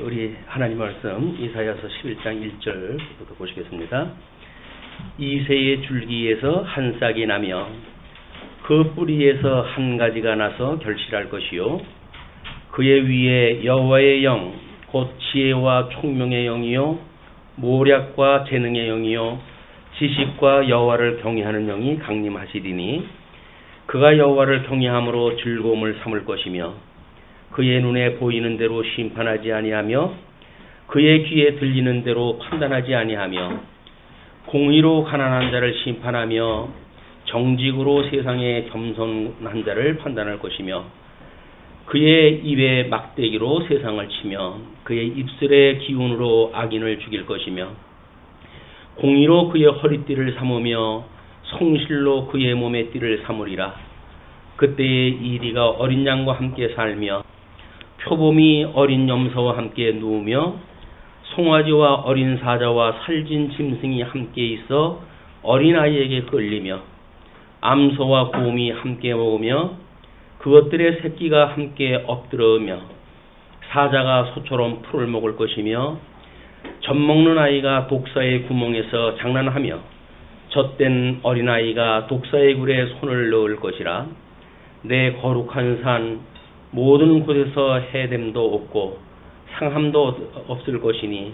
우리 하나님 말씀 이사야서 11장 1절부터 보시겠습니다. 이새의 줄기에서 한 싹이 나며 그 뿌리에서 한 가지가 나서 결실할 것이요 그의 위에 여호와의 영 곧 지혜와 총명의 영이요 모략과 재능의 영이요 지식과 여호와를 경외하는 영이 강림하시리니 그가 여호와를 경외함으로 즐거움을 삼을 것이며 그의 눈에 보이는 대로 심판하지 아니하며 그의 귀에 들리는 대로 판단하지 아니하며 공의로 가난한 자를 심판하며 정직으로 세상에 겸손한 자를 판단할 것이며 그의 입에 막대기로 세상을 치며 그의 입술의 기운으로 악인을 죽일 것이며 공의로 그의 허리띠를 삼으며 성실로 그의 몸의 띠를 삼으리라. 그때에 이리가 어린 양과 함께 살며 표범이 어린 염소와 함께 누우며 송아지와 어린 사자와 살진 짐승이 함께 있어 어린아이에게 끌리며 암소와 곰이 함께 먹으며 그것들의 새끼가 함께 엎드러으며 사자가 소처럼 풀을 먹을 것이며 젖먹는 아이가 독사의 구멍에서 장난하며 젖된 어린아이가 독사의 굴에 손을 넣을 것이라. 내 거룩한 산 모든 곳에서 해됨도 없고 상함도 없을 것이니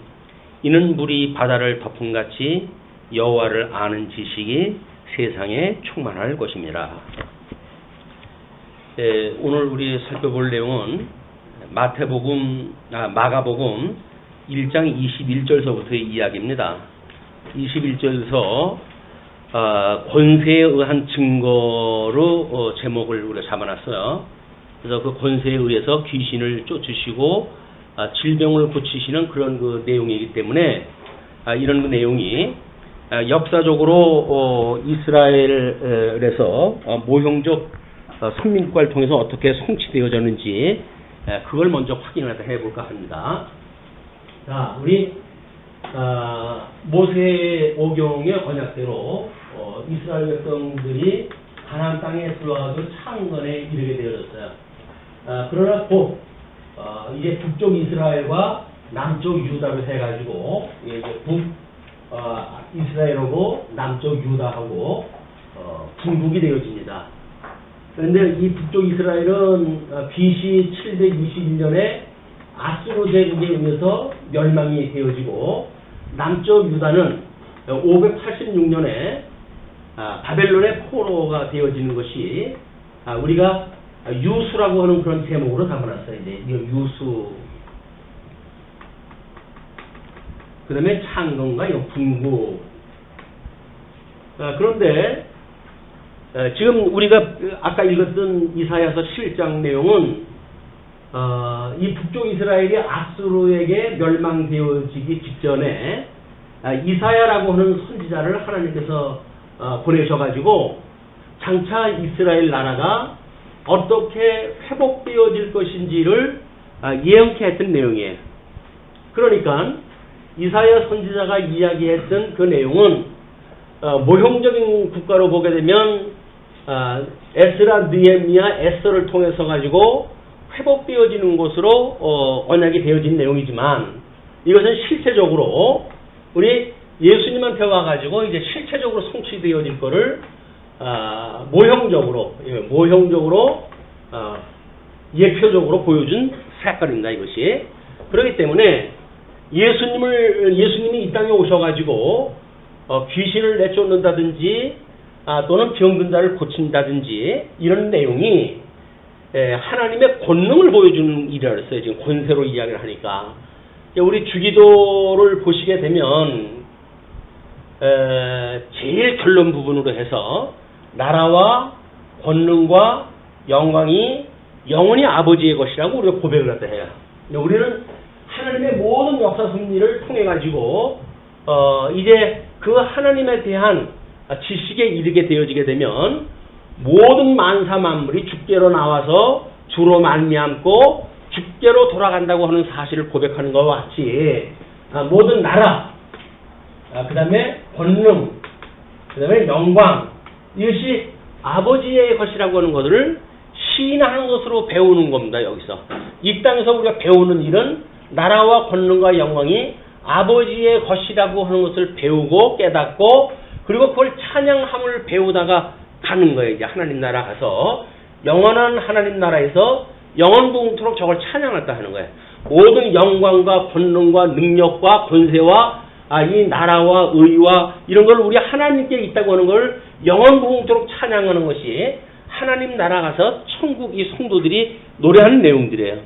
이는 물이 바다를 덮음같이 여호와를 아는 지식이 세상에 충만할 것입니다. 오늘 우리 살펴볼 내용은 마가복음 1장 21절서부터의 이야기입니다. 21절에서 권세에 의한 증거로 제목을 우리가 잡아놨어요. 그래서 그 권세에 의해서 귀신을 쫓으시고 질병을 고치시는 그런 그 내용이기 때문에 이런 그 내용이 역사적으로 이스라엘에서 모형적 선민국가를 통해서 어떻게 성취되어졌는지 그걸 먼저 확인을 해볼까 합니다. 자, 우리 모세의 오경의 언약대로 이스라엘 백성들이 가나안 땅에 들어와서 창건에 이르게 되어졌어요. 그러나 곧 이제 북쪽 이스라엘과 남쪽 유다를 해가지고 이제 북 이스라엘하고 남쪽 유다하고 분국이 되어집니다. 그런데 이 북쪽 이스라엘은 BC 721년에 아수르 제국에 의해서 멸망이 되어지고 남쪽 유다는 586년에 바벨론의 포로가 되어지는 것이 우리가 유수라고 하는 그런 제목으로 담아놨어요. 이제 유수. 그 다음에 창건과 분국. 그런데 지금 우리가 아까 읽었던 이사야서 11장 내용은 이 북쪽 이스라엘이 아수르에게 멸망되어지기 직전에 이사야라고 하는 선지자를 하나님께서 보내셔가지고 장차 이스라엘 나라가 어떻게 회복되어질 것인지를 예언케 했던 내용이에요. 그러니까 이사야 선지자가 이야기했던 그 내용은 모형적인 국가로 보게 되면 에스라, 느헤미야, 에스더를 통해서 가지고 회복되어지는 것으로 언약이 되어진 내용이지만 이것은 실체적으로 우리 예수님한테 와가지고 이제 실체적으로 성취되어질 것을 모형적으로 예표적으로 보여준 사건입니다. 이것이. 그렇기 때문에 예수님이 이 땅에 오셔가지고 귀신을 내쫓는다든지 또는 병든 자를 고친다든지 이런 내용이 하나님의 권능을 보여주는 일이라 했어요. 지금 권세로 이야기를 하니까. 우리 주기도를 보시게 되면 제일 결론 부분으로 해서 나라와 권능과 영광이 영원히 아버지의 것이라고 우리가 고백을 갖다 해요. 우리는 하나님의 모든 역사 섭리를 통해 가지고 이제 그 하나님에 대한 지식에 이르게 되어지게 되면 모든 만사 만물이 주께로 나와서 주로 말미암고 주께로 돌아간다고 하는 사실을 고백하는 것과 같이 모든 나라, 그 다음에 권능, 그 다음에 영광, 이것이 아버지의 것이라고 하는 것을 시인하는 것으로 배우는 겁니다. 여기서 이 땅에서 우리가 배우는 일은 나라와 권능과 영광이 아버지의 것이라고 하는 것을 배우고 깨닫고 그리고 그걸 찬양함을 배우다가 가는 거예요. 이제 하나님 나라 가서 영원한 하나님 나라에서 영원동토록 저걸 찬양할까 하는 거예요. 모든 영광과 권능과 능력과 권세와 이 나라와 의와 이런 걸 우리 하나님께 있다고 하는 걸 영원동토록 찬양하는 것이 하나님 나라 가서 천국 이 성도들이 노래하는 내용들이에요.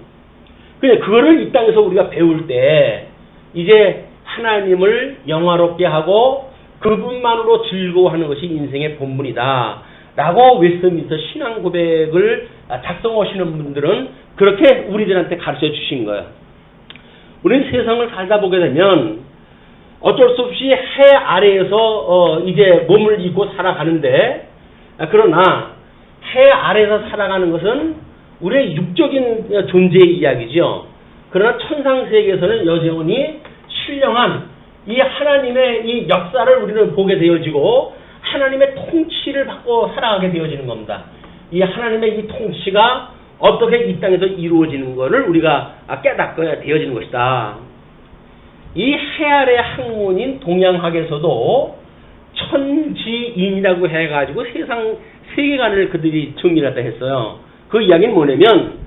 그냥 그거를 이 땅에서 우리가 배울 때 이제 하나님을 영화롭게 하고 그분만으로 즐거워하는 것이 인생의 본분이다 라고 웨스트민스터 신앙 고백을 작성하시는 분들은 그렇게 우리들한테 가르쳐 주신 거예요. 우리는 세상을 살다 보게 되면 어쩔 수 없이 해 아래에서 이제 몸을 입고 살아가는데 그러나 해 아래에서 살아가는 것은 우리의 육적인 존재의 이야기죠. 그러나 천상세계에서는 여전히 신령한 이 하나님의 이 역사를 우리는 보게 되어지고 하나님의 통치를 받고 살아가게 되어지는 겁니다. 이 하나님의 이 통치가 어떻게 이 땅에서 이루어지는 것을 우리가 깨닫게 되어지는 것이다. 이 해 아래 학문인 동양학에서도 천지인이라고 해가지고 세상 세계관을 그들이 정리했다 했어요. 그 이야기는 뭐냐면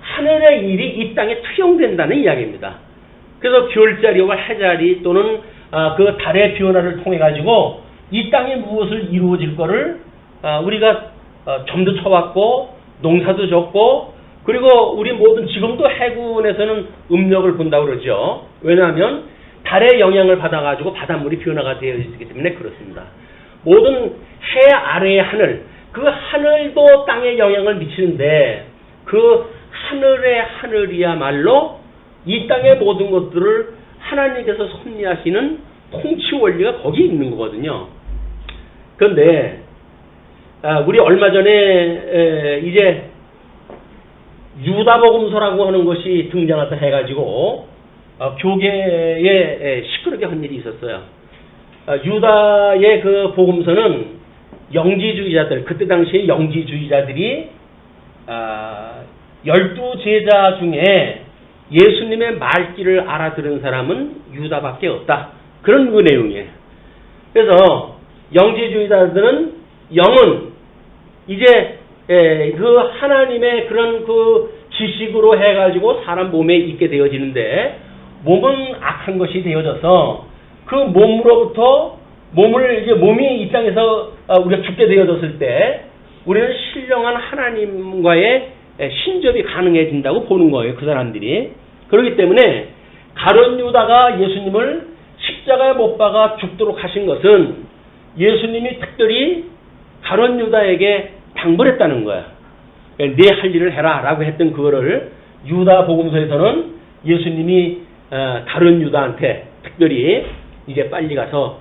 하늘의 일이 이 땅에 투영된다는 이야기입니다. 그래서 별자리와 해자리 또는 그 달의 변화를 통해 가지고 이 땅에 무엇을 이루어질 거를 우리가 점도 쳐왔고 농사도 졌고 그리고 우리 모든 지금도 해군에서는 음력을 본다고 그러죠. 왜냐하면 달의 영향을 받아가지고 바닷물이 변화가 되어 있기 때문에 그렇습니다. 모든 해 아래의 하늘, 그 하늘도 땅에 영향을 미치는데 그 하늘의 하늘이야말로 이 땅의 모든 것들을 하나님께서 섭리하시는 통치 원리가 거기에 있는 거거든요. 그런데 우리 얼마 전에 이제 유다복음서라고 하는 것이 등장했다 해가지고 교계에 시끄럽게 한 일이 있었어요. 유다의 그 복음서는 영지주의자들, 그때 당시에 영지주의자들이 12제자 중에 예수님의 말귀를 알아들은 사람은 유다밖에 없다. 그런 그 내용이에요. 그래서 영지주의자들은 영은 이제 그 하나님의 그런 그 지식으로 해가지고 사람 몸에 있게 되어지는데 몸은 악한 것이 되어져서 그 몸으로부터 몸이 이 땅에서 우리가 죽게 되어졌을 때 우리는 신령한 하나님과의 신접이 가능해진다고 보는 거예요. 그 사람들이. 그렇기 때문에 가룟 유다가 예수님을 십자가에 못 박아 죽도록 하신 것은 예수님이 특별히 가룟 유다에게 당부했다는 거야. 네 할 일을 해라 라고 했던 그거를 유다 복음서에서는 예수님이 가룟 유다한테 특별히 이제 빨리 가서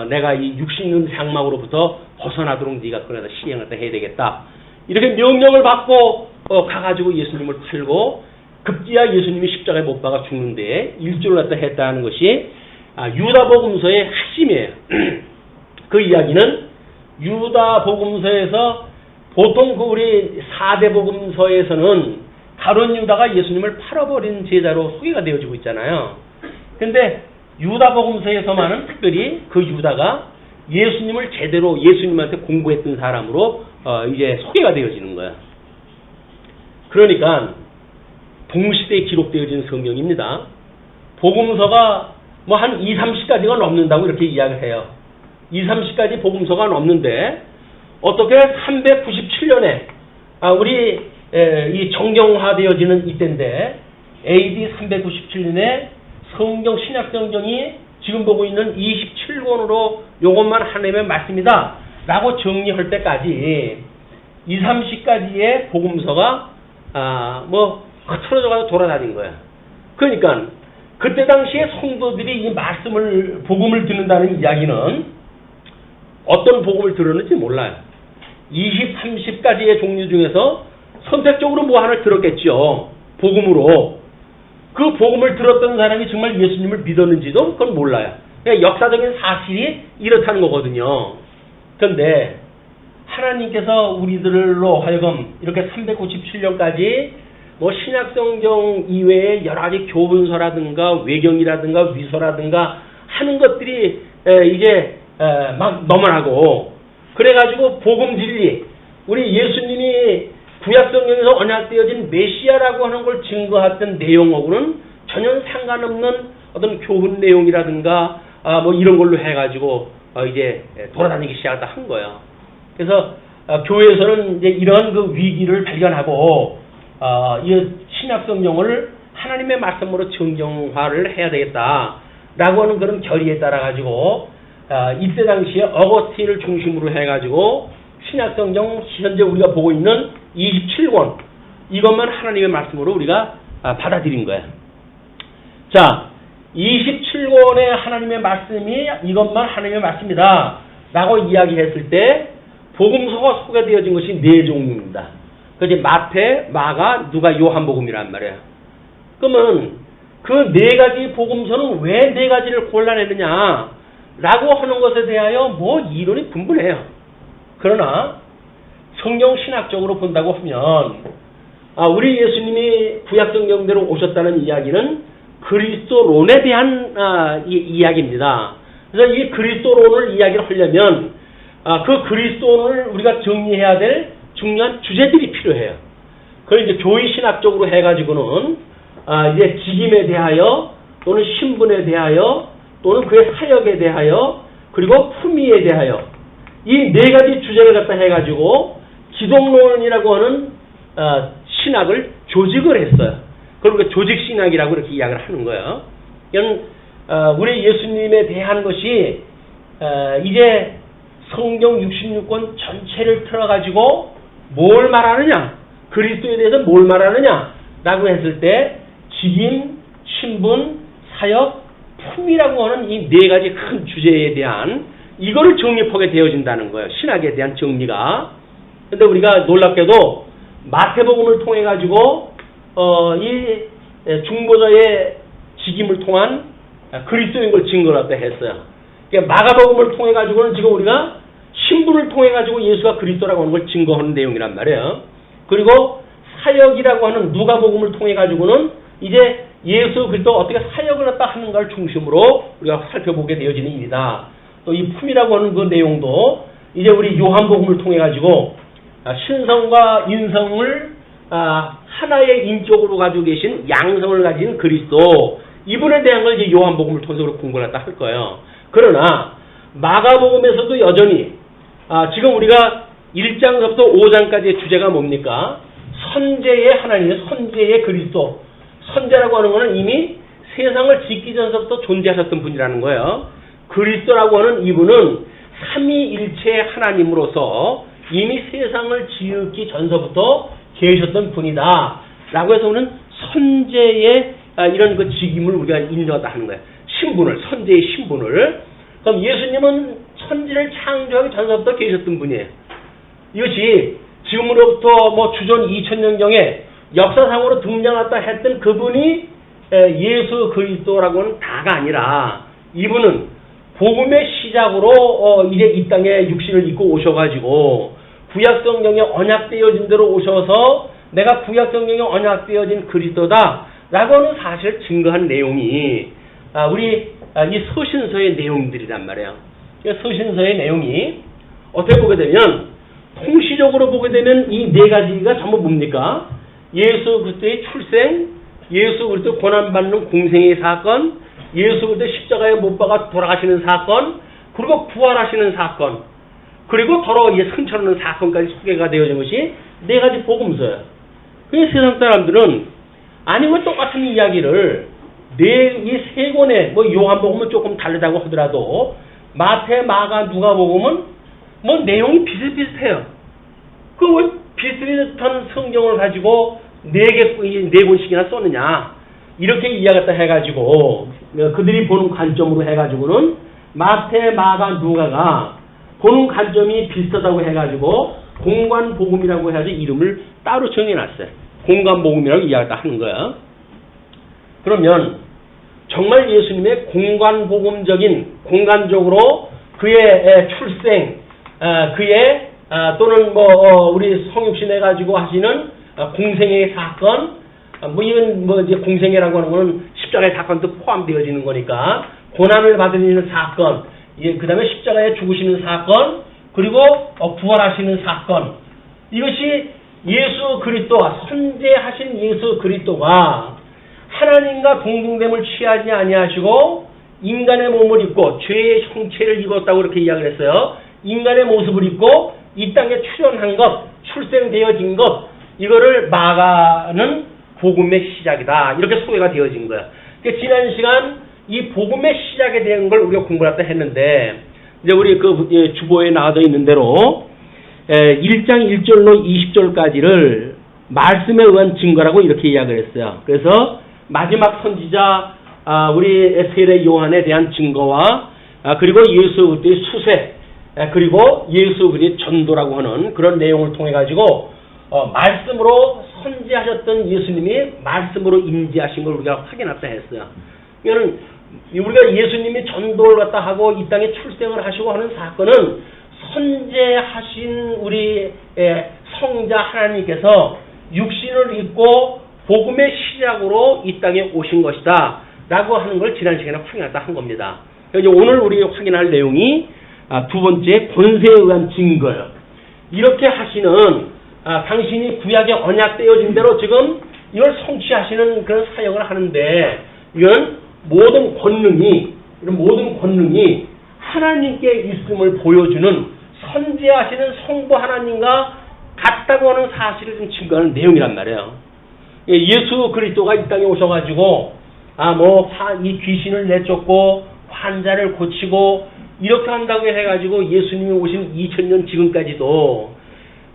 내가 이 육신의 장막으로부터 벗어나도록 네가 꺼내서 시행을 해야 되겠다. 이렇게 명령을 받고 가가지고 예수님을 팔고 급기야 예수님이 십자가에 못 박아 죽는데 일조를 갖다 했다는 것이 유다복음서의 핵심이에요. 그 이야기는 유다복음서에서 보통 그 우리 4대 복음서에서는 가룟 유다가 예수님을 팔아버린 제자로 소개가 되어지고 있잖아요. 근데 유다복음서에서만은 특별히 그 유다가 예수님을 제대로 예수님한테 공부했던 사람으로 이제 소개가 되어지는 거야. 그러니까 동시대에 기록되어진 성경입니다. 복음서가 뭐 한 2, 30가지가 넘는다고 이렇게 이야기를 해요. 2, 30가지 복음서가 넘는데 어떻게 397년에 우리 이 정경화되어지는 이때인데 AD 397년에 성경 신약성경이 지금 보고 있는 27권으로 요것만 하나님의 말씀이다 라고 정리할 때까지 2, 30가지의 복음서가 뭐 흐트러져가지고 돌아다닌 거야. 그러니까 그때 당시에 성도들이 이 말씀을 복음을 듣는다는 이야기는 어떤 복음을 들었는지 몰라요. 20, 30가지의 종류 중에서 선택적으로 뭐 하나를 들었겠죠. 복음으로. 그 복음을 들었던 사람이 정말 예수님을 믿었는지도 그건 몰라요. 그냥 역사적인 사실이 이렇다는 거거든요. 그런데 하나님께서 우리들로 하여금 이렇게 397년까지 뭐 신약성경 이외에 여러 가지 교훈서라든가 외경이라든가 위서라든가 하는 것들이 이제 막 넘어나고 그래가지고 복음 진리 우리 예수님이 구약성경에서 언약되어진 메시아라고 하는 걸 증거했던 내용하고는 전혀 상관없는 어떤 교훈 내용이라든가 뭐 이런 걸로 해가지고 이제 돌아다니기 시작했다 한 거예요. 그래서 교회에서는 이제 이런 그 위기를 발견하고 이 신약성경을 하나님의 말씀으로 정경화를 해야 되겠다라고 하는 그런 결의에 따라 가지고 이때 당시에 어거스틴을 중심으로 해가지고 신약성경 현재 우리가 보고 있는 27권 이것만 하나님의 말씀으로 우리가 받아들인 거예요. 자, 27권의 하나님의 말씀이 이것만 하나님의 말씀이다 라고 이야기했을 때 복음서가 소개되어진 것이 4종류입니다. 그게 마태, 마가, 누가, 요한복음이란 말이에요. 그러면 그 4가지 복음서는 왜 4가지를 골라내느냐 라고 하는 것에 대하여 뭐 이론이 분분해요. 그러나 성경 신학적으로 본다고 하면 우리 예수님이 구약성경대로 오셨다는 이야기는 그리스도론에 대한 이야기입니다. 그래서 이 그리스도론을 이야기를 하려면 그 그리스도론을 우리가 정리해야 될 중요한 주제들이 필요해요. 그걸 이제 교회 신학적으로 해가지고는 이제 직임에 대하여 또는 신분에 대하여 또는 그의 사역에 대하여 그리고 품위에 대하여 이 4가지 주제를 갖다 해가지고 기독론이라고 하는 신학을 조직을 했어요. 그리고 조직신학이라고 이렇게 이야기를 하는 거예요. 이건 우리 예수님에 대한 것이 이제 성경 66권 전체를 틀어가지고 뭘 말하느냐 그리스도에 대해서 뭘 말하느냐 라고 했을 때 직임, 신분, 사역, 품이라고 하는 이 4가지 큰 주제에 대한 이거를 정립하게 되어진다는 거예요. 신학에 대한 정리가. 근데 우리가 놀랍게도 마태복음을 통해 가지고 이 중보자의 직임을 통한 그리스도인 걸 증거했다 했어요. 그러니까 마가복음을 통해 가지고는 지금 우리가 신분을 통해 가지고 예수가 그리스도라고 하는 걸 증거하는 내용이란 말이에요. 그리고 사역이라고 하는 누가복음을 통해 가지고는 이제 예수 그리스도 어떻게 사역을 했다 하는가를 중심으로 우리가 살펴보게 되어지는 일이다. 또 이 품이라고 하는 그 내용도 이제 우리 요한복음을 통해 가지고 신성과 인성을 하나의 인격으로 가지고 계신 양성을 가진 그리스도 이분에 대한 걸 이제 요한복음을 통해서 공부를 했다 할 거예요. 그러나 마가복음에서도 여전히 지금 우리가 1장부터 5장까지의 주제가 뭡니까? 선제의 하나님, 선제의 그리스도. 선제라고 하는 것은 이미 세상을 짓기 전서부터 존재하셨던 분이라는 거예요. 그리스도라고 하는 이분은 삼위일체 하나님으로서 이미 세상을 지었기 전서부터 계셨던 분이다. 라고 해서 우리는 선제의 이런 그 직임을 우리가 인정하다 하는 거예요. 신분을, 선제의 신분을. 그럼 예수님은 천지를 창조하기 전서부터 계셨던 분이에요. 이것이 지금으로부터 뭐 주전 2000년경에 역사상으로 등장했다 했던 그분이 예수 그리스도라고는 다가 아니라 이분은 복음의 시작으로 이제 이 땅에 육신을 입고 오셔가지고 구약성경에 언약되어진 대로 오셔서 내가 구약성경에 언약되어진 그리스도다 라고 하는 사실을 증거한 내용이 우리 이 서신서의 내용들이란 말이에요. 서신서의 내용이 어떻게 보게 되면 통시적으로 보게 되면 이 4가지가 전부 뭡니까? 예수 그리스도의 출생, 예수 그리스도 고난받는 공생의 사건, 예수 그리스도 십자가에 못 박아 돌아가시는 사건, 그리고 부활하시는 사건, 그리고 더러 승천하는 사건까지 소개가 되어진 것이 4가지 복음서예요. 그래서 세상 사람들은 아니 왜 똑같은 이야기를 이 3권의 뭐 요한복음은 조금 다르다고 하더라도 마태, 마가, 누가복음은 뭐 내용이 비슷비슷해요. 그 왜 비슷비슷한 성경을 가지고 4권씩이나 썼느냐 이렇게 이야기했다 해가지고 그들이 보는 관점으로 해가지고는 마태, 마가, 누가가 보는 관점이 비슷하다고 해가지고 공관복음이라고 해가지고 이름을 따로 정해놨어요. 공관복음이라고 이야기했다 하는 거야. 그러면 정말 예수님의 공관복음적인 공간적으로 그의 출생, 그의 또는 뭐 우리 성육신 해가지고 하시는 공생의 사건, 뭐 이건 뭐 이제 공생애라고 하는 거는 십자가의 사건도 포함되어지는 거니까 고난을 받으시는 사건, 그 다음에 십자가에 죽으시는 사건, 그리고 부활하시는 사건, 이것이 예수 그리스도와 선제하신 예수 그리스도가 하나님과 동등됨을 취하지 아니하시고 인간의 몸을 입고 죄의 형체를 입었다고 그렇게 이야기를 했어요. 인간의 모습을 입고 이 땅에 출현한 것, 출생되어진 것, 이거를 말하는 복음의 시작이다. 이렇게 소개가 되어진 거야. 그러니까 지난 시간 이 복음의 시작에 대한 걸 우리가 공부를 했다 했는데, 이제 우리 그 주보에 나와져 있는 대로 1장 1절로 20절까지를 말씀에 의한 증거라고 이렇게 이야기를 했어요. 그래서 마지막 선지자 우리 세례 요한에 대한 증거와 그리고 예수 그리스도의 수세, 그리고 예수 그리스도의 전도라고 하는 그런 내용을 통해 가지고 말씀으로 선지하셨던 예수님이 말씀으로 임재하신 걸 우리가 확인했다 했어요. 이거는 우리가 예수님이 전도를 갖다 하고 이 땅에 출생을 하시고 하는 사건은 선제하신 우리 성자 하나님께서 육신을 입고 복음의 시작으로 이 땅에 오신 것이다 라고 하는 걸 지난 시간에 확인했다 한 겁니다. 그래서 오늘 우리가 확인할 내용이 두 번째 권세에 의한 증거예요. 이렇게 하시는 당신이 구약에 언약되어진 대로 지금 이걸 성취하시는 그런 사역을 하는데, 이건 모든 권능이 하나님께 있음을 보여주는 선지하시는 성부 하나님과 같다고 하는 사실을 좀 증거하는 내용이란 말이에요. 예수 그리스도가 이 땅에 오셔가지고 이 귀신을 내쫓고 환자를 고치고 이렇게 한다고 해가지고 예수님이 오신 2000년 지금까지도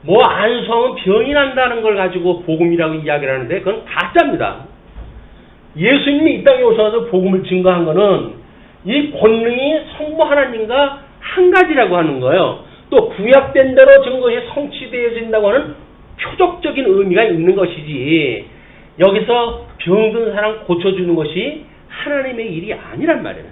안수하면 병이 난다는 걸 가지고 복음이라고 이야기를 하는데 그건 가짜입니다. 예수님이 이 땅에 오셔서 복음을 증거한 거는 이 권능이 성부 하나님과 한 가지라고 하는 거예요. 또 구약된 대로 지금 그것이 성취되어진다고 하는 표적적인 의미가 있는 것이지, 여기서 병든 사람 고쳐주는 것이 하나님의 일이 아니란 말이에요.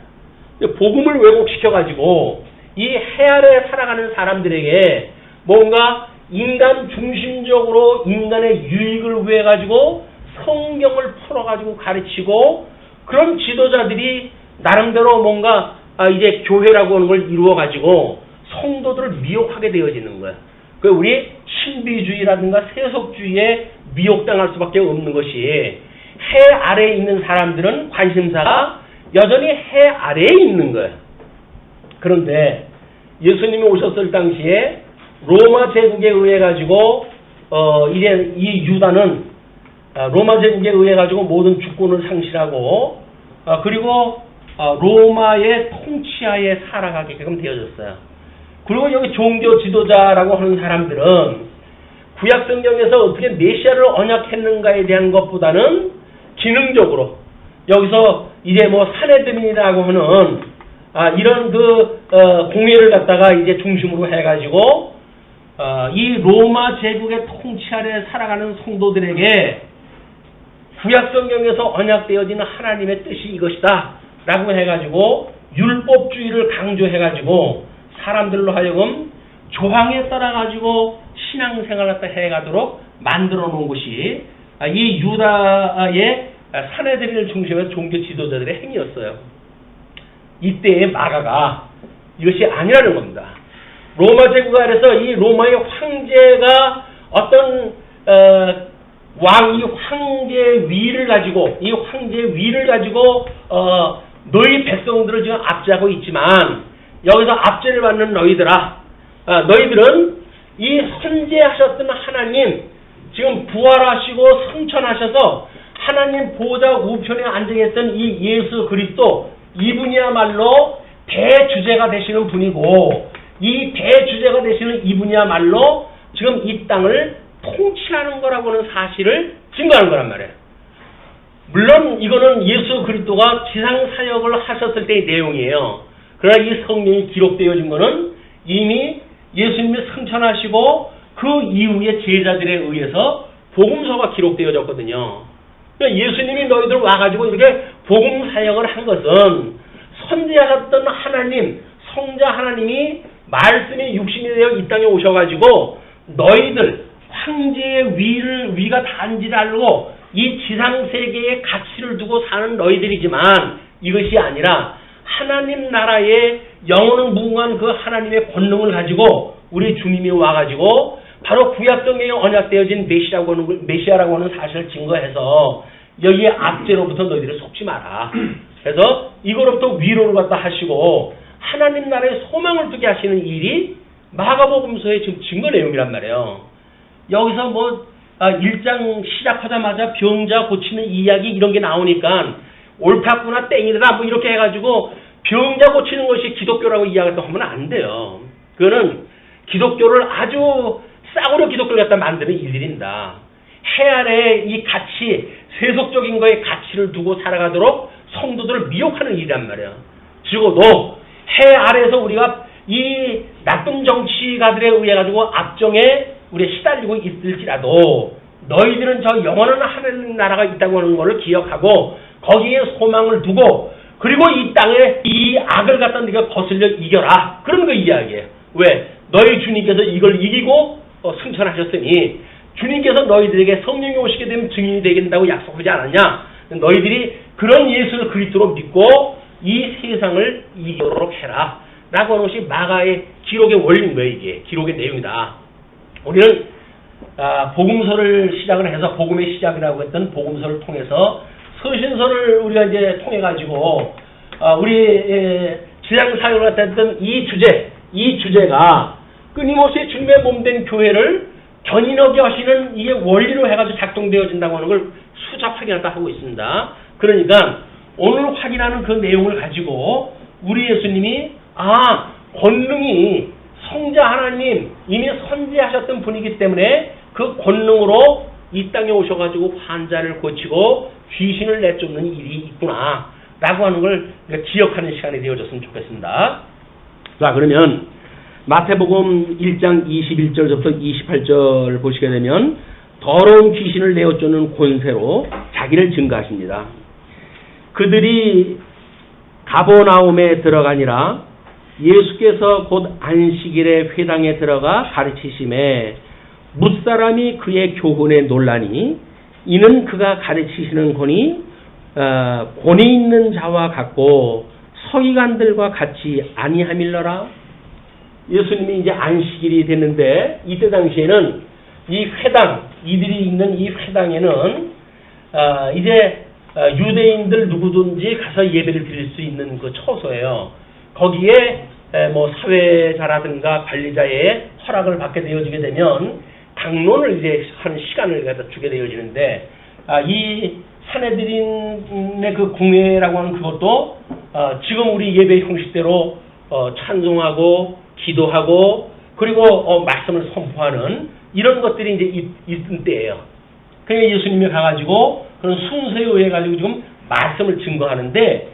복음을 왜곡시켜가지고 이 해 아래 살아가는 사람들에게 뭔가 인간 중심적으로 인간의 유익을 위해 가지고 성경을 풀어가지고 가르치고, 그런 지도자들이 나름대로 뭔가 이제 교회라고 하는 걸 이루어가지고 성도들을 미혹하게 되어지는 거야. 그 우리 신비주의라든가 세속주의에 미혹당할 수밖에 없는 것이, 해 아래에 있는 사람들은 관심사가 여전히 해 아래에 있는 거야. 그런데 예수님이 오셨을 당시에 로마 제국에 의해 가지고 이제 이 유다는 로마 제국에 의해 가지고 모든 주권을 상실하고 그리고 로마의 통치하에 살아가게끔 되어졌어요. 그리고 여기 종교 지도자라고 하는 사람들은 구약 성경에서 어떻게 메시아를 언약했는가에 대한 것보다는 기능적으로 여기서 이제 사내들이라고 하는 이런 공예를 갖다가 이제 중심으로 해가지고 이 로마 제국의 통치 아래 살아가는 성도들에게 구약 성경에서 언약되어지는 하나님의 뜻이 이것이다 라고 해가지고 율법주의를 강조해가지고 사람들로 하여금 조항에 따라가지고 신앙생활을 갖다 해가도록 만들어 놓은 것이 이 유다의 사내들을 중심으로 종교 지도자들의 행위였어요. 이때의 마가가 이것이 아니라는 겁니다. 로마 제국 아래서 이 로마의 황제가 어떤 왕이 황제의 위를 가지고 너희 백성들을 지금 압제하고 있지만 여기서 압제를 받는 너희들아, 너희들은 이 선제하셨던 하나님, 지금 부활하시고 승천하셔서 하나님 보좌 우편에 앉아있던 이 예수 그리스도, 이분이야말로 대주제가 되시는 분이고, 이 대주제가 되시는 이분이야말로 지금 이 땅을 통치하는 거라고 하는 사실을 증거하는 거란 말이에요. 물론 이거는 예수 그리스도가 지상 사역을 하셨을 때의 내용이에요. 그러나 이 성경이 기록되어진 거는 이미 예수님이 승천하시고 그 이후에 제자들에 의해서 복음서가 기록되어졌거든요. 그러니까 예수님이 너희들 와가지고 이렇게 복음 사역을 한 것은 선지하셨던 하나님, 성자 하나님이 말씀이 육신이 되어 이 땅에 오셔가지고 너희들 황제의 위가 단지를 알고 이 지상세계의 가치를 두고 사는 너희들이지만 이것이 아니라 하나님 나라의 영원한 무궁한 그 하나님의 권능을 가지고 우리 주님이 와가지고 바로 구약성경에 언약되어진 메시아라고 하는 사실을 증거해서 여기에 압제로부터 너희들을 속지 마라. 그래서 이거로부터 위로를 갖다 하시고 하나님 나라의 소망을 두게 하시는 일이 마가복음서의 지금 증거 내용이란 말이에요. 여기서 뭐 1장 시작하자마자 병자 고치는 이야기 이런 게 나오니까 옳았구나 땡이더라 뭐 이렇게 해가지고 병자 고치는 것이 기독교라고 이야기를 하면 안 돼요. 그거는 기독교를 아주 싸구려 기독교를 갖다 만드는 일들입니다. 해 아래 이 가치, 세속적인 거에 가치를 두고 살아가도록 성도들을 미혹하는 일이란 말이에요. 적어도 해 아래에서 우리가 이 나쁜 정치가들에 의해 가지고 압정에 우리가 시달리고 있을지라도 너희들은 저 영원한 하나님 나라가 있다고 하는 것을 기억하고 거기에 소망을 두고 그리고 이 땅에 이 악을 갖다 네가 거슬려 이겨라. 그런 거 이야기예요. 왜? 너희 주님께서 이걸 이기고 승천하셨으니 주님께서 너희들에게 성령이 오시게 되면 증인이 되겠다고 약속하지 않았냐? 너희들이 그런 예수를 그리스도로 믿고 이 세상을 이기도록 해라. 라고 하는 것이 마가의 기록의 원리인 거예요. 이게 기록의 내용이다. 우리는 복음서를 시작을 해서 복음의 시작이라고 했던 복음서를 통해서 서신서를 우리가 이제 통해 가지고 우리 지상 사역을 갖다 했던 이 주제가 끊임없이 주님의 몸된 교회를 견인하게 하시는 이게 원리로 해가지고 작동되어진다고 하는 걸 수작 확인하다 하고 있습니다. 그러니까 오늘 확인하는 그 내용을 가지고 우리 예수님이 권능이 성자 하나님 이미 선지하셨던 분이기 때문에 그 권능으로 이 땅에 오셔가지고 환자를 고치고 귀신을 내쫓는 일이 있구나 라고 하는 걸 기억하는 시간이 되어졌으면 좋겠습니다. 자, 그러면 마태복음 1장 21절부터 28절 보시게 되면 더러운 귀신을 내어쫓는 권세로 자기를 증거하십니다. 그들이 가버나움에 들어가니라. 예수께서 곧 안식일에 회당에 들어가 가르치심에 뭇사람이 그의 교훈에 놀라니 이는 그가 가르치시는 권이 있는 자와 같고 서기관들과 같이 아니함일러라. 예수님이 이제 안식일이 됐는데 이때 당시에는 이 회당, 이들이 있는 이 회당에는 이제 유대인들 누구든지 가서 예배를 드릴 수 있는 그 처소예요. 거기에 뭐 사회자라든가 관리자의 허락을 받게 되어지게 되면 강론을 이제 하는 시간을 갖다 주게 되어지는데 이 산헤드린의 그 공회라고 하는 그것도 지금 우리 예배 형식대로 찬송하고 기도하고 그리고 말씀을 선포하는 이런 것들이 이제 있던 때예요. 그러니까 예수님이 가가지고 그런 순서에 의해 가지고 지금 말씀을 증거하는데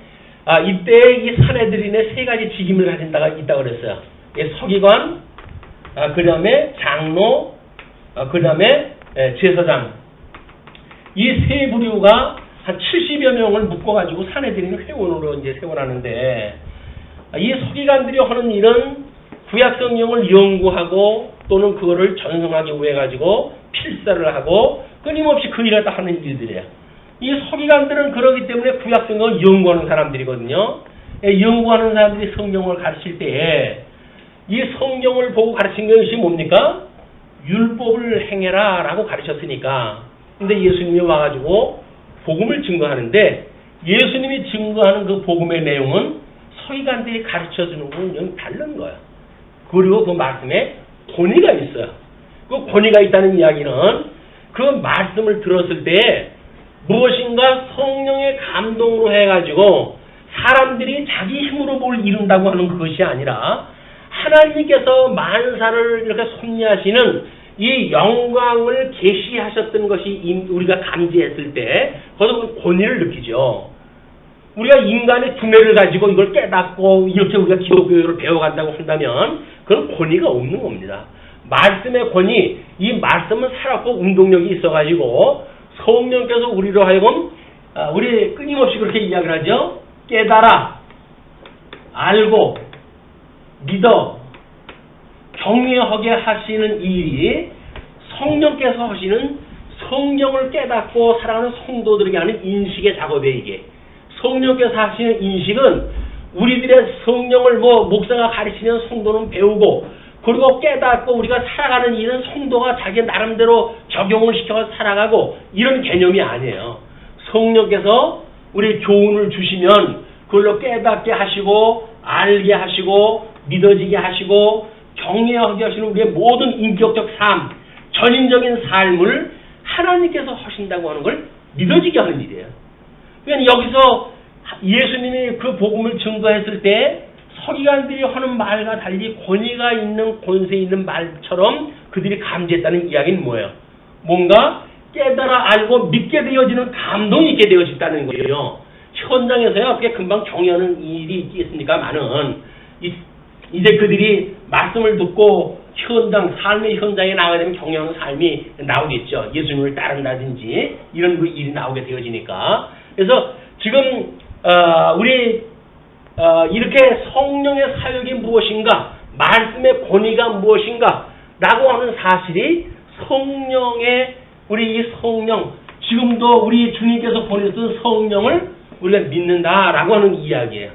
이때 이 산헤드린의 세 가지 직임을 가진 자가 있다고 그랬어요. 서기관, 그 다음에 장로, 그 다음에 제사장. 이 세 부류가 한 70여 명을 묶어가지고 산헤드린 회원으로 이제 세워놨는데 이 서기관들이 하는 일은 구약 성경을 연구하고 또는 그거를 전송하기 위해 가지고 필사를 하고 끊임없이 그 일을 다 하는 일들이에요. 이 서기관들은 그러기 때문에 구약 성경을 연구하는 사람들이거든요. 연구하는 사람들이 성경을 가르칠 때에 이 성경을 보고 가르친 것이 뭡니까? 율법을 행해라 라고 가르쳤으니까. 근데 예수님이 와가지고 복음을 증거하는데 예수님이 증거하는 그 복음의 내용은 서기관들이 가르쳐주는 건 좀 다른 거예요. 그리고 그 말씀에 권위가 있어요. 그 권위가 있다는 이야기는 그 말씀을 들었을 때 무엇인가 성령의 감동으로 해가지고 사람들이 자기 힘으로 뭘 이룬다고 하는 그것이 아니라 하나님께서 만사를 이렇게 섭리하시는 이 영광을 계시하셨던 것이 우리가 감지했을 때 거기서 권위를 느끼죠. 우리가 인간의 두뇌를 가지고 이걸 깨닫고 이렇게 우리가 기독교를 배워간다고 한다면 그건 권위가 없는 겁니다. 말씀의 권위, 이 말씀은 살았고 운동력이 있어가지고 성령께서 우리로 하여금 우리 끊임없이 그렇게 이야기를 하죠. 깨달아, 알고, 믿어, 경외하게 하시는 일이 성령께서 하시는 성령을 깨닫고 살아가는 성도들에게 하는 인식의 작업이에요, 이게. 성령께서 하시는 인식은 우리들의 성령을 목사가 가르치면 성도는 배우고, 그리고 깨닫고 우리가 살아가는 일은 성도가 자기 나름대로 적용을 시켜서 살아가고, 이런 개념이 아니에요. 성령께서 우리 교훈을 주시면 그걸로 깨닫게 하시고, 알게 하시고, 믿어지게 하시고, 경외하게 하시는 우리의 모든 인격적 삶, 전인적인 삶을 하나님께서 하신다고 하는 걸 믿어지게 하는 일이에요. 그러니까 여기서 예수님이 그 복음을 증거했을 때 서기관들이 하는 말과 달리 권위가 있는, 권세 있는 말처럼 그들이 감지했다는 이야기는 뭐예요? 뭔가 깨달아 알고 믿게 되어지는 감동이 있게 되어진다는 거예요. 현장에서야 그게 금방 경외하는 일이 있겠습니까만은 이제 그들이 말씀을 듣고 삶의 현장에 나가게 되면 경외하는 삶이 나오겠죠. 예수님을 따른다든지 이런 일이 나오게 되어지니까. 그래서 지금 우리 이렇게 성령의 사역이 무엇인가, 말씀의 권위가 무엇인가 라고 하는 사실이 성령의, 우리 이 성령, 지금도 우리 주님께서 보내준 성령을 우리가 믿는다라고 하는 이야기예요.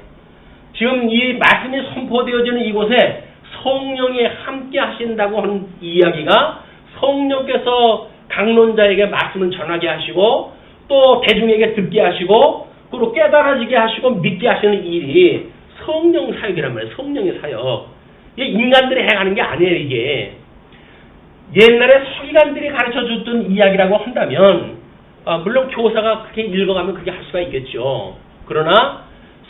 지금 이 말씀이 선포되어지는 이곳에 성령이 함께 하신다고 하는 이야기가 성령께서 강론자에게 말씀을 전하게 하시고 또 대중에게 듣게 하시고 그리고 깨달아지게 하시고 믿게 하시는 일이 성령 사역이란 말이에요. 성령의 사역. 이게 인간들이 해가는 게 아니에요. 이게 옛날에 서기관들이 가르쳐줬던 이야기라고 한다면 물론 교사가 그렇게 읽어가면 그렇게 할 수가 있겠죠. 그러나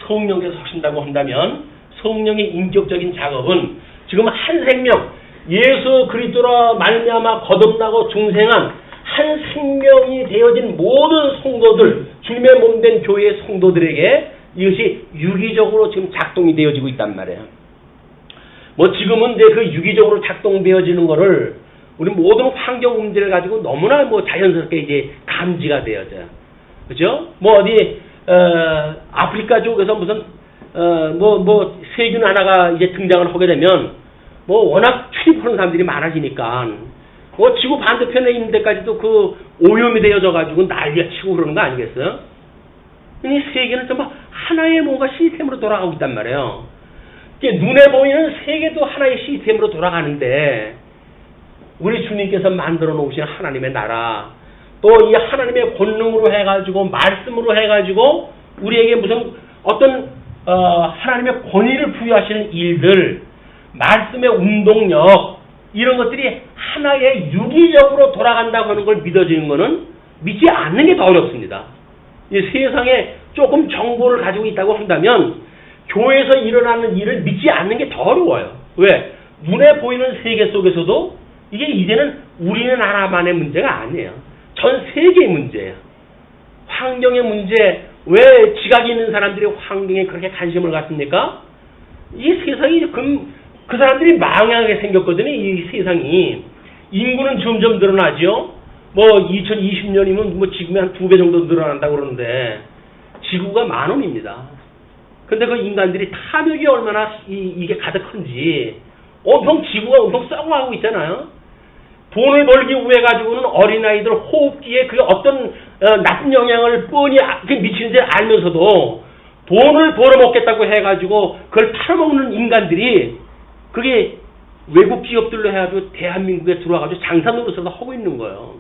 성령께서 하신다고 한다면 성령의 인격적인 작업은 지금 한 생명, 예수 그리스도로 말미암아 거듭나고 중생한 한 생명이 되어진 모든 성도들, 주님의 몸된 교회의 성도들에게 이것이 유기적으로 지금 작동이 되어지고 있단 말이에요. 지금은 이제 그 유기적으로 작동되어지는 거를 우리 모든 환경 문제를 가지고 너무나 자연스럽게 이제 감지가 되어져요. 그죠? 어디 아프리카 쪽에서 무슨 세균 하나가 이제 등장을 하게 되면 워낙 출입하는 사람들이 많아지니까 지구 반대편에 있는 데까지도 그 오염이 되어져 가지고 난리가 치고 그러는 거 아니겠어요? 이 세계는 정말 하나의 뭔가 시스템으로 돌아가고 있단 말이에요. 눈에 보이는 세계도 하나의 시스템으로 돌아가는데 우리 주님께서 만들어 놓으신 하나님의 나라, 또 이 하나님의 권능으로 해가지고 말씀으로 해가지고 우리에게 무슨 어떤 하나님의 권위를 부여하시는 일들, 말씀의 운동력, 이런 것들이 하나의 유기적으로 돌아간다고 하는 걸 믿어지는 것은 믿지 않는 게 더 어렵습니다. 이 세상에 조금 정보를 가지고 있다고 한다면 교회에서 일어나는 일을 믿지 않는 게 더 어려워요. 왜? 눈에 보이는 세계 속에서도 이게 이제는 우리나라만의 문제가 아니에요. 전 세계의 문제예요. 환경의 문제, 왜 지각이 있는 사람들이 환경에 그렇게 관심을 갖습니까? 이 세상이 그 사람들이 망하게 생겼거든요. 이 세상이. 인구는 점점 늘어나죠. 2020년이면 지금의 한 2배 정도 늘어난다고 그러는데 지구가 만원입니다. 근데 그 인간들이 탐욕이 얼마나 이게 가득한지 지구가 엄청 썩어가고 있잖아요. 돈을 벌기 위해 가지고는 어린아이들 호흡기에 그게 어떤 나쁜 영향을 뻔히 미치는지 알면서도 돈을 벌어먹겠다고 해가지고 그걸 팔아먹는 인간들이 그게 외국 기업들로 해가지고 대한민국에 들어와가지고 장사 노릇을 하고 있는 거예요.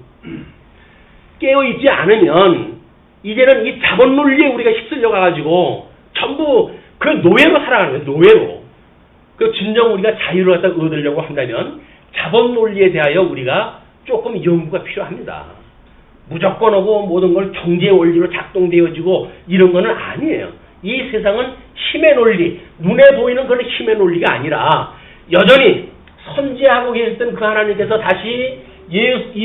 깨어있지 않으면 이제는 이 자본 논리에 우리가 휩쓸려 가가지고 전부 그 노예로 살아가는 거예요. 노예로. 그 진정 우리가 자유를 갖다 얻으려고 한다면 자본 논리에 대하여 우리가 조금 연구가 필요합니다. 무조건 하고 모든 걸 경제 원리로 작동되어지고 이런 거는 아니에요. 이 세상은 힘의 논리, 눈에 보이는 그런 힘의 논리가 아니라 여전히 선지하고 계셨던 그 하나님께서 다시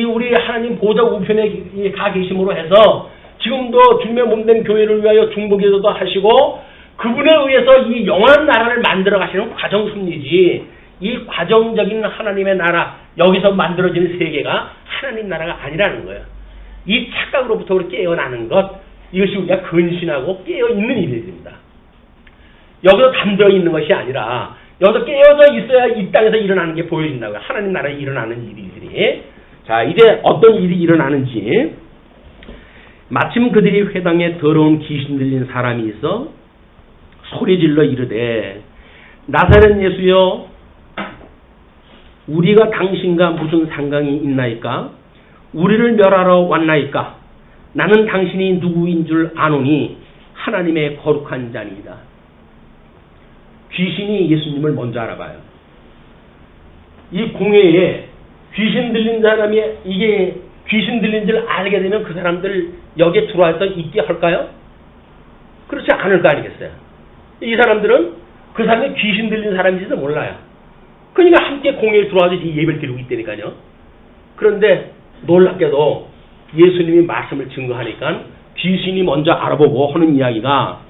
우리 하나님 보좌 우편에 가 계심으로 해서 지금도 주님의 몸된 교회를 위하여 중보기도도 하시고 그분에 의해서 이 영원한 나라를 만들어 가시는 과정 섭리지, 이 과정적인 하나님의 나라, 여기서 만들어지는 세계가 하나님 나라가 아니라는 거예요. 이 착각으로부터 우리 깨어나는 것, 이것이 우리가 근신하고 깨어있는 일입니다. 여기서 잠들어 있는 것이 아니라 여기서 깨어져 있어야 이 땅에서 일어나는 게 보여진다고요. 하나님 나라에 일어나는 일들이. 자, 이제 어떤 일이 일어나는지. 마침 그들이 회당에 더러운 귀신 들린 사람이 있어 소리질러 이르되 나사렛 예수여 우리가 당신과 무슨 상관이 있나이까? 우리를 멸하러 왔나이까? 나는 당신이 누구인 줄 아노니 하나님의 거룩한 자니이다. 귀신이 예수님을 먼저 알아봐요. 이 공회에 귀신 들린 사람이 이게 귀신 들린 줄 알게 되면 그 사람들 여기에 들어와서 있게 할까요? 그렇지 않을 거 아니겠어요? 이 사람들은 그 사람이 귀신 들린 사람인지도 몰라요. 그러니까 함께 공회에 들어와서 이 예배를 드리고 있다니까요. 그런데 놀랍게도 예수님이 말씀을 증거하니까 귀신이 먼저 알아보고 하는 이야기가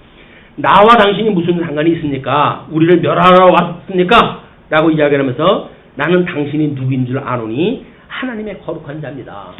나와 당신이 무슨 상관이 있습니까? 우리를 멸하러 왔습니까? 라고 이야기하면서 나는 당신이 누구인 줄 아노니 하나님의 거룩한 자입니다.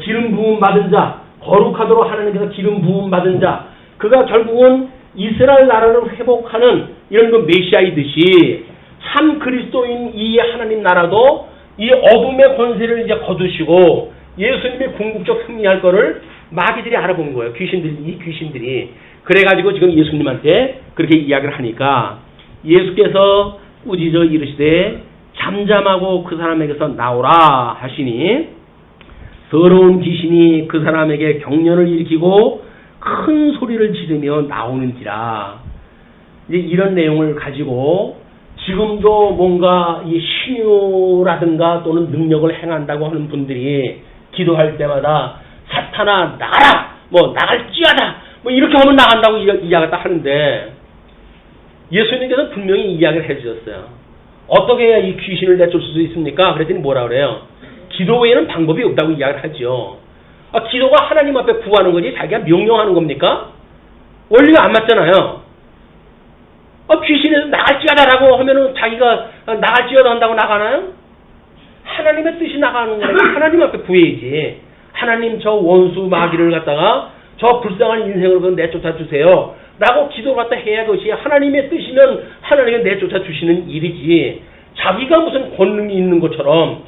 기름 부음 받은 자, 거룩하도록 하나님께서 기름 부음 받은 자, 그가 결국은 이스라엘 나라를 회복하는 이런 그 메시아이듯이 참 그리스도인 이 하나님 나라도 이 어둠의 권세를 이제 거두시고 예수님이 궁극적 승리할 거를 마귀들이 알아본 거예요. 이 귀신들이. 그래가지고 지금 예수님한테 그렇게 이야기를 하니까 예수께서 꾸짖어 이르시되 잠잠하고 그 사람에게서 나오라 하시니 더러운 귀신이 그 사람에게 경련을 일으키고 큰 소리를 지르며 나오는지라. 이제 이런 내용을 가지고 지금도 뭔가 이 신유라든가 또는 능력을 행한다고 하는 분들이 기도할 때마다 사탄아 나가라, 뭐 나갈지어다, 뭐 이렇게 하면 나간다고 이야기를 하는데 예수님께서 분명히 이야기를 해주셨어요. 어떻게 해야 이 귀신을 내쫓을 수 있습니까? 그랬더니 뭐라 그래요? 기도 외에는 방법이 없다고 이야기를 하죠. 기도가 하나님 앞에 구하는 거지 자기가 명령하는 겁니까? 원리가 안 맞잖아요. 귀신에서 나갈지어다라고 하면은 자기가 나갈지어다 한다고 나가나요? 하나님의 뜻이 나가는 거니까 하나님 앞에 구해야지. 하나님 저 원수 마귀를 갖다가 저 불쌍한 인생으로 내쫓아 주세요 라고 기도를 갖다 해야 그것이 하나님의 뜻이면 하나님이 내쫓아 주시는 일이지, 자기가 무슨 권능이 있는 것처럼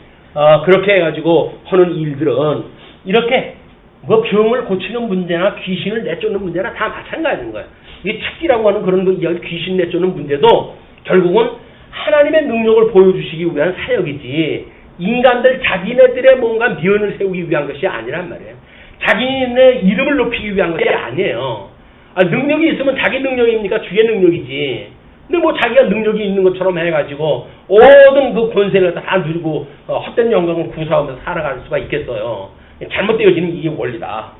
그렇게 해가지고 하는 일들은 이렇게 뭐 병을 고치는 문제나 귀신을 내쫓는 문제나 다 마찬가지인 거예요. 이 찾기라고 하는 그런 거 이야기, 귀신 내쫓는 문제도 결국은 하나님의 능력을 보여주시기 위한 사역이지 인간들 자기네들의 뭔가 미연을 세우기 위한 것이 아니란 말이에요. 자기네 이름을 높이기 위한 것이 아니에요. 능력이 있으면 자기 능력입니까? 주의 능력이지. 근데 뭐 자기가 능력이 있는 것처럼 해가지고 모든 그 권세를 다 누리고 헛된 영광을 구사하면서 살아갈 수가 있겠어요. 잘못되어지는 이게 원리다.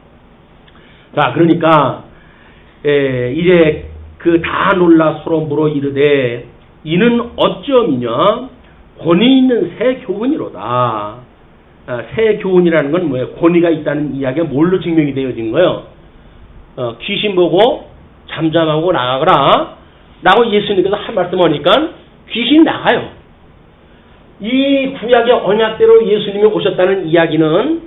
자, 그러니까 이제 그 다 놀라 서로 물어 이르되 이는 어찌함이냐? 권위 있는 새 교훈이로다. 새 교훈이라는 건 뭐예요? 권위가 있다는 이야기가 뭘로 증명이 되어진 거예요? 귀신 보고 잠잠하고 나가거라 라고 예수님께서 한 말씀하니까 귀신이 나가요. 이 구약의 언약대로 예수님이 오셨다는 이야기는,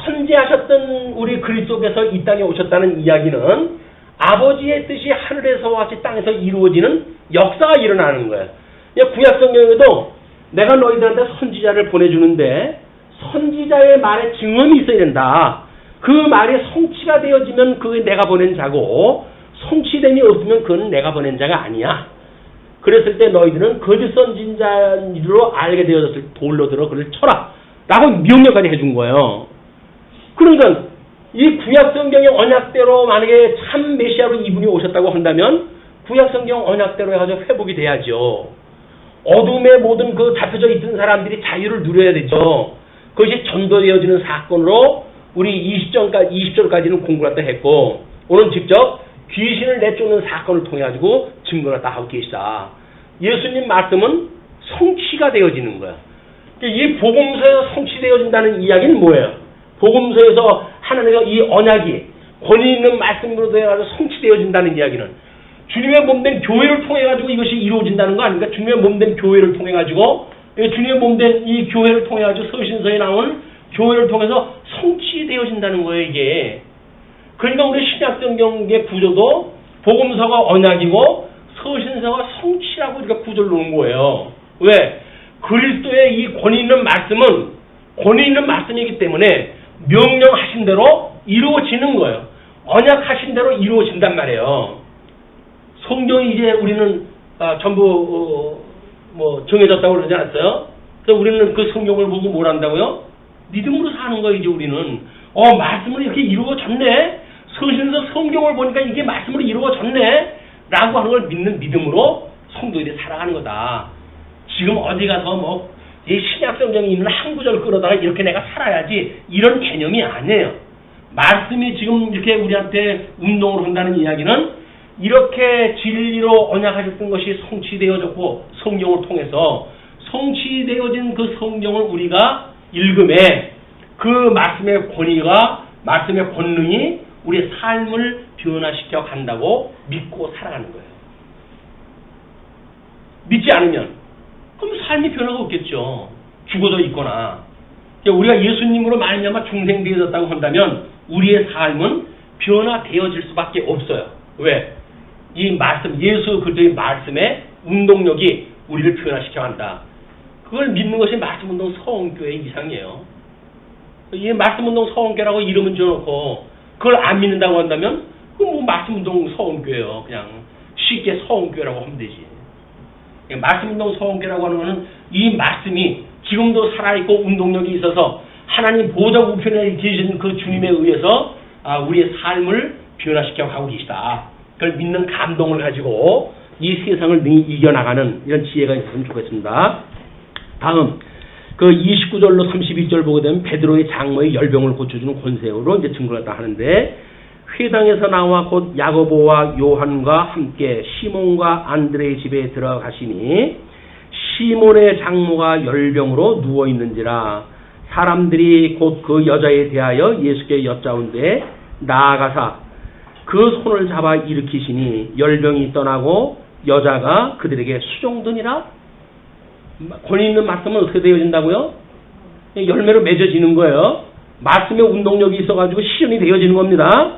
선지하셨던 우리 그리스도께서 이 땅에 오셨다는 이야기는 아버지의 뜻이 하늘에서와 같이 땅에서 이루어지는 역사가 일어나는 거예요. 구약 성경에도 내가 너희들한테 선지자를 보내주는데 선지자의 말에 증언이 있어야 된다. 그 말이 성취가 되어지면 그게 내가 보낸 자고 성취됨이 없으면 그건 내가 보낸 자가 아니야. 그랬을 때 너희들은 거짓 선지자로 알게 되어졌을 돌로 들어 그를 쳐라 라고 명령까지 해준 거예요. 그러니까 이 구약 성경의 언약대로 만약에 참 메시아로 이분이 오셨다고 한다면 구약 성경 언약대로 해가지고 회복이 돼야죠. 어둠의 모든 그 잡혀져 있던 사람들이 자유를 누려야 되죠. 그것이 전도되어지는 사건으로 우리 20절까지는 공부를 갖다 했고, 오늘 직접 귀신을 내쫓는 사건을 통해 가지고 증거를 다 하고 계시다. 예수님 말씀은 성취가 되어지는 거야. 이 복음서에서 성취되어진다는 이야기는 뭐예요? 복음서에서 하나님의 이 언약이 권위 있는 말씀으로 되어가지고 성취되어진다는 이야기는 주님의 몸된 교회를 통해 가지고 이것이 이루어진다는 거 아닙니까? 주님의 몸된 교회를 통해 가지고, 주님의 몸된 이 교회를 통해 가지고 서신서에 나온 교회를 통해서 성취되어진다는 거예요, 이게. 그러니까 우리 신약성경의 구조도 복음서가 언약이고 서신서가 성취라고 우리가 구조를 놓은 거예요. 왜? 그리스도의 이 권위 있는 말씀은 권위 있는 말씀이기 때문에 명령하신 대로 이루어지는 거예요. 언약하신 대로 이루어진단 말이에요. 성경이 이제 우리는 전부 뭐 정해졌다고 그러지 않았어요? 그래서 우리는 그 성경을 보고 뭘 한다고요? 믿음으로 사는 거예요. 이제 우리는 말씀으로 이렇게 이루어졌네. 서신서 성경을 보니까 이게 말씀으로 이루어졌네 라고 하는 걸 믿는 믿음으로 성도들이 살아가는 거다. 지금 어디 가서 이 신약 성경에 있는 한 구절 끌어다가 이렇게 내가 살아야지 이런 개념이 아니에요. 말씀이 지금 이렇게 우리한테 운동을 한다는 이야기는 이렇게 진리로 언약하셨던 것이 성취되어졌고 성경을 통해서 성취되어진 그 성경을 우리가 읽음에 그 말씀의 권위가 말씀의 권능이 우리의 삶을 변화시켜 간다고 믿고 살아가는 거예요. 믿지 않으면 그럼 삶이 변화가 없겠죠. 죽어져 있거나 우리가 예수님으로 말미암아 중생되어졌다고 한다면 우리의 삶은 변화되어질 수밖에 없어요. 왜? 이 말씀, 예수 그리스도의 말씀의 운동력이 우리를 변화시켜 간다. 그걸 믿는 것이 말씀운동 서원교회 이상이에요. 이 말씀운동 서원교회라고 이름은 지어놓고 그걸 안 믿는다고 한다면 그건 뭐 말씀운동 서원교회예요. 그냥 쉽게 서원교회라고 하면 되지. 말씀운동 서원교회라고 하는 것은 이 말씀이 지금도 살아있고 운동력이 있어서 하나님 보좌 우편에 계신 그 주님에 의해서 우리의 삶을 변화시켜 가고 계시다. 그걸 믿는 감동을 가지고 이 세상을 능히 이겨나가는 이런 지혜가 있었으면 좋겠습니다. 다음 그 29절로 32절 보게 되면 베드로의 장모의 열병을 고쳐주는 권세로 이제 증거를 다 하는데 회당에서 나와 곧 야고보와 요한과 함께 시몬과 안드레의 집에 들어가시니 시몬의 장모가 열병으로 누워 있는지라 사람들이 곧 그 여자에 대하여 예수께 여짜온데 나아가사 그 손을 잡아 일으키시니 열병이 떠나고 여자가 그들에게 수종드니라. 권위 있는 말씀은 어떻게 되어진다고요? 열매로 맺어지는 거예요. 말씀의 운동력이 있어가지고 실현이 되어지는 겁니다.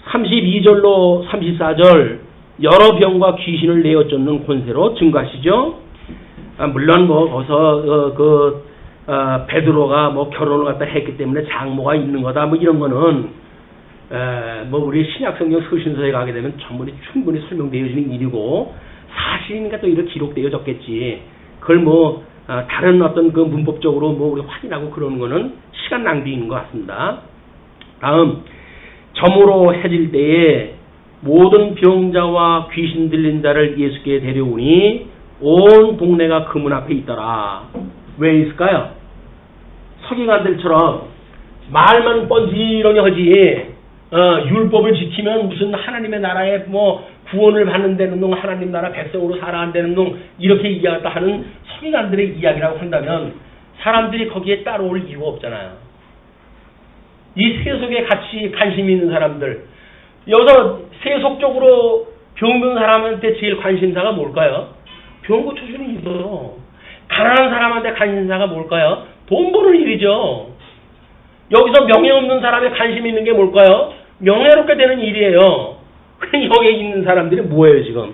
32절로 34절 여러 병과 귀신을 내어 쫓는 권세로 증거하시죠. 물론 거기서 베드로가 결혼을 갖다 했기 때문에 장모가 있는 거다 이런 거는 우리 신약성경 서신서에 가게 되면 충분히 설명되어지는 일이고 사실이니까 또 이렇게 기록되어졌겠지. 그걸 다른 어떤 그 문법적으로 우리 확인하고 그러는 거는 시간 낭비인 것 같습니다. 다음 저물어 해질 때에 모든 병자와 귀신 들린 자를 예수께 데려오니 온 동네가 그 문 앞에 있더라. 왜 있을까요? 서기관들처럼 말만 뻔지렁이 하지 율법을 지키면 무슨 하나님의 나라에 구원을 받는다는 둥 하나님 나라 백성으로 살아간다는 둥 이렇게 이야기했다 하는 서기관들의 이야기라고 한다면 사람들이 거기에 따라올 이유가 없잖아요. 이 세속에 같이 관심이 있는 사람들 여기서 세속적으로 병든 사람한테 제일 관심사가 뭘까요? 병 고쳐주는 일이죠. 가난한 사람한테 관심사가 뭘까요? 돈 버는 일이죠. 여기서 명예 없는 사람에 관심 있는 게 뭘까요? 명예롭게 되는 일이에요. 여기에 있는 사람들이 뭐예요 지금?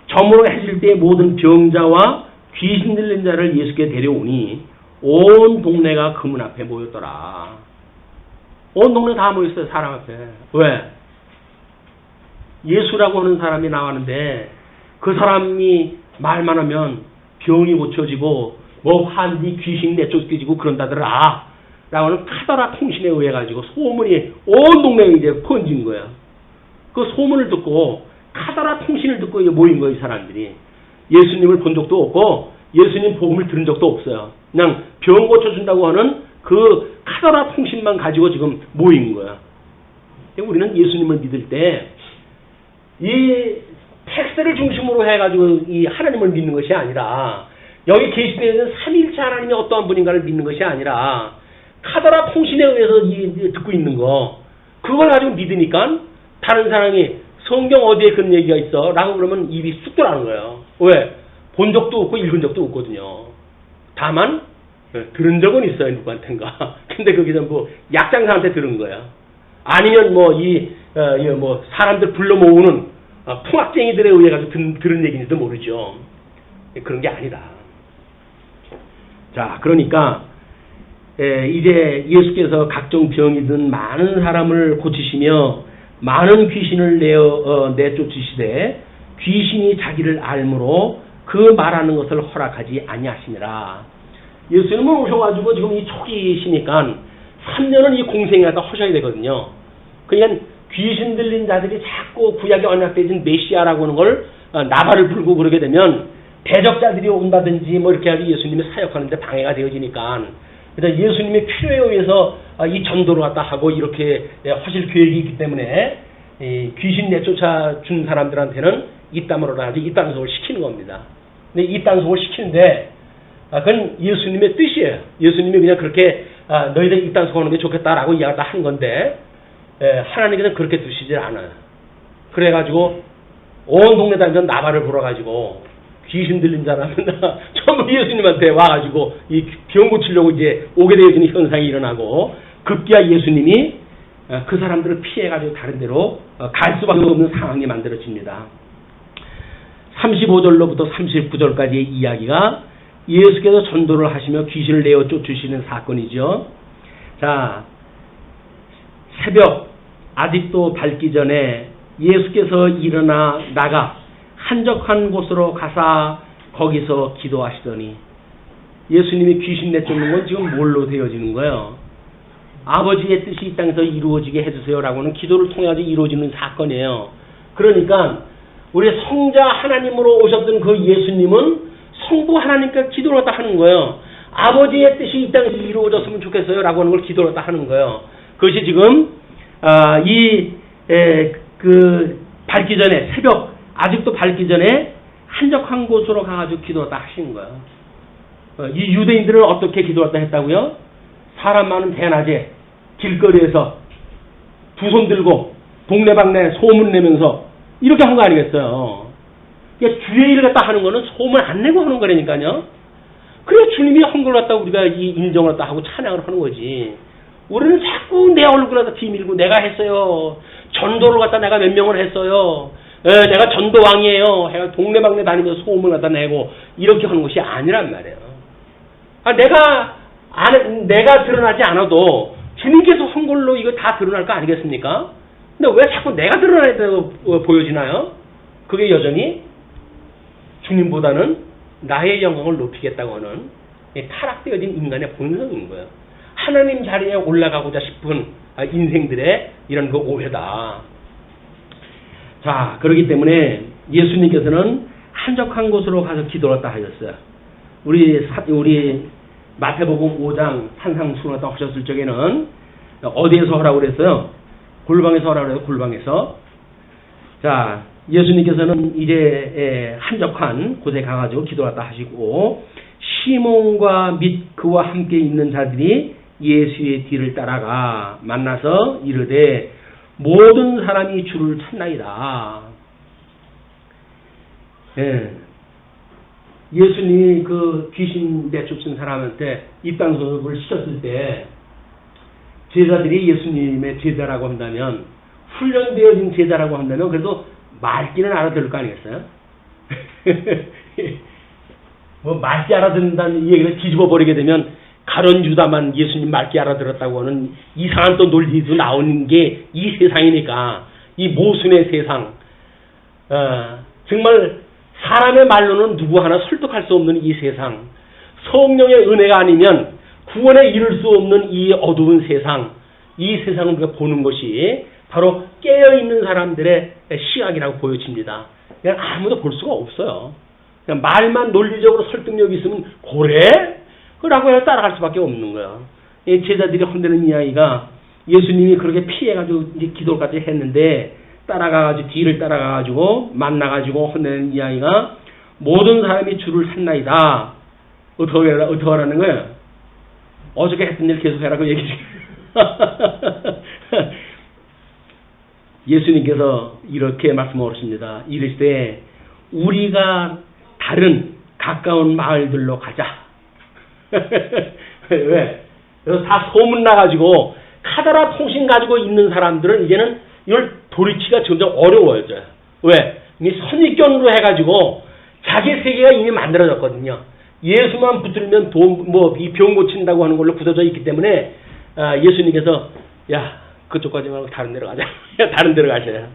저물어 해질 때 모든 병자와 귀신 들린 자를 예수께 데려오니 온 동네가 그 문 앞에 모였더라. 온 동네 다 모였어요. 사람 앞에. 왜? 예수라고 하는 사람이 나왔는데 그 사람이 말만 하면 병이 고쳐지고 환디 귀신 내쫓겨지고 그런다더라 라고 하는 카더라 통신에 의해 가지고 소문이 온 동네에 이제 퍼진 거야. 그 소문을 듣고 카더라 통신을 듣고 이제 모인 거예요. 이 사람들이. 예수님을 본 적도 없고 예수님 복음을 들은 적도 없어요. 그냥 병 고쳐준다고 하는 그 카더라 통신만 가지고 지금 모인 거야. 우리는 예수님을 믿을 때 이 텍스트를 중심으로 해가지고 이 하나님을 믿는 것이 아니라 여기 계시되어 있는 삼일체 하나님이 어떠한 분인가를 믿는 것이 아니라 카더라 통신에 의해서 듣고 있는 거 그걸 가지고 믿으니까 다른 사람이 성경 어디에 그런 얘기가 있어 라고 그러면 입이 쑥 들어가는 거예요. 왜? 본 적도 없고 읽은 적도 없거든요. 다만 들은 적은 있어요. 누구한텐가. 근데 그게 전부 약장사한테 들은 거야. 아니면 사람들 불러 모으는 풍악쟁이들에 의해 가지고 들은 얘기인지도 모르죠. 그런 게 아니다. 자, 그러니까 이제 예수께서 각종 병이 든 많은 사람을 고치시며 많은 귀신을 내쫓으시되 귀신이 자기를 알므로 그 말하는 것을 허락하지 아니하시니라. 예수님은 오셔가지고 지금 이 초기시니까 3년은 이 공생을 갖다 하셔야 되거든요. 그러니까 귀신 들린 자들이 자꾸 구약에 언약되어진 메시아라고 하는 걸 나발을 불고 그러게 되면 대적자들이 온다든지 뭐 이렇게 하지 예수님이 사역하는데 방해가 되어지니까, 그래서 예수님의 필요에 의해서 이 전도를 갖다 하고 이렇게 하실 계획이 있기 때문에 귀신 내쫓아 준 사람들한테는 이딴으로라도 이딴속을 시키는 겁니다. 근데 이딴속을 시키는데 그건 예수님의 뜻이에요. 예수님이 그냥 그렇게 너희들 이딴속 하는 게 좋겠다라고 이야기를 한 건데 하나님께서는 그렇게 두시질 않아요. 그래가지고 온 동네 다니면서 나발을 불어가지고 귀신 들린 사람은 전부 예수님한테 와가지고 이 병 고치려고 이제 오게 되어지는 현상이 일어나고, 급기야 예수님이 그 사람들을 피해가지고 다른 데로 갈 수밖에 없는 상황이 만들어집니다. 35절로부터 39절까지의 이야기가 예수께서 전도를 하시며 귀신을 내어 쫓으시는 사건이죠. 자, 새벽 아직도 밝기 전에 예수께서 일어나 나가 한적한 곳으로 가사 거기서 기도하시더니, 예수님이 귀신 내쫓는 건 지금 뭘로 되어지는 거예요? 아버지의 뜻이 이 땅에서 이루어지게 해주세요라고 하는 기도를 통해 이루어지는 사건이에요. 그러니까 우리 성자 하나님으로 오셨던 그 예수님은 성부 하나님께 기도를 갖다 하는 거예요. 아버지의 뜻이 이 땅에서 이루어졌으면 좋겠어요 라고 하는 걸 기도를 갖다 하는 거예요. 그것이 지금 밝기 전에, 새벽 아직도 밝기 전에 한적한 곳으로 가가지고 기도를 갖다 하시는 거예요. 이 유대인들은 어떻게 기도를 갖다 했다고요? 사람 많은 대낮에 길거리에서 두 손 들고 동네방네 소문 내면서 이렇게 한 거 아니겠어요? 그러니까 주의 일을 갖다 하는 거는 소문 안 내고 하는 거라니까요. 그래 주님이 한 걸 갖다 우리가 이 인정을 갖다 하고 찬양을 하는 거지. 우리는 자꾸 내 얼굴을 갖다 비밀고 내가 했어요. 전도를 갖다 내가 몇 명을 했어요. 내가 전도왕이에요. 해가 동네방네 다니면서 소문을 갖다 내고 이렇게 하는 것이 아니란 말이에요. 내가 드러나지 않아도 주님께서 한 걸로 이거 다 드러날 거 아니겠습니까? 근데 왜 자꾸 내가 드러나야 보여지나요? 그게 여전히 주님보다는 나의 영광을 높이겠다고 하는 타락되어진 인간의 본성인 거예요. 하나님 자리에 올라가고자 싶은 인생들의 이런 그 오해다. 자, 그렇기 때문에 예수님께서는 한적한 곳으로 가서 기도를 했다 하셨어요. 우리 마태복음 5장 산상수훈을 하셨을 적에는 어디에서 하라고 그랬어요? 골방에서 하라고 그래요. 골방에서. 자, 예수님께서는 이제 한적한 곳에 가가지고 기도를 했다 하시고, 시몬과 및 그와 함께 있는 자들이 예수의 뒤를 따라가 만나서 이르되 모든 사람이 주를 찾나이다. 예수님이 그 귀신 내쫓은 사람한테 입단속을 시켰을 때 제자들이 예수님의 제자라고 한다면, 훈련되어진 제자라고 한다면 그래도 말귀는 알아들을 거 아니겠어요? 뭐 말귀 알아듣는다는 얘기를 뒤집어 버리게 되면 가룟 유다만 예수님 말귀 알아들었다고 하는 이상한 또 논리도 나오는 게 이 세상이니까, 이 모순의 세상, 정말 사람의 말로는 누구 하나 설득할 수 없는 이 세상, 성령의 은혜가 아니면 구원에 이를 수 없는 이 어두운 세상, 이 세상을 우리가 보는 것이 바로 깨어있는 사람들의 시각이라고 보여집니다. 그냥 아무도 볼 수가 없어요. 그냥 말만 논리적으로 설득력이 있으면 그래? 라고 해서 따라갈 수밖에 없는 거예요. 제자들이 혼내는 이야기가 예수님이 그렇게 피해가지고 이제 기도까지 했는데 따라가가지고 뒤를 따라가가지고 만나가지고 혼내는 이야기가 모든 사람이 주를 찾나이다. 어떻게 하라는 거예요? 어저께 했던 일 계속 해라고 얘기해. 예수님께서 이렇게 말씀하십니다. 이르시되 우리가 다른 가까운 마을들로 가자. 왜? 그래서 다 소문나가지고 카더라 통신 가지고 있는 사람들은 이제는 이걸 돌이키기가 점점 어려워져요. 왜? 이 선입견으로 해가지고 자기 세계가 이미 만들어졌거든요. 예수만 붙들면 이 병 고친다고 하는 걸로 굳어져 있기 때문에 예수님께서 야 그쪽까지 말고 다른 데로 가자. 다른 데로 가셔요.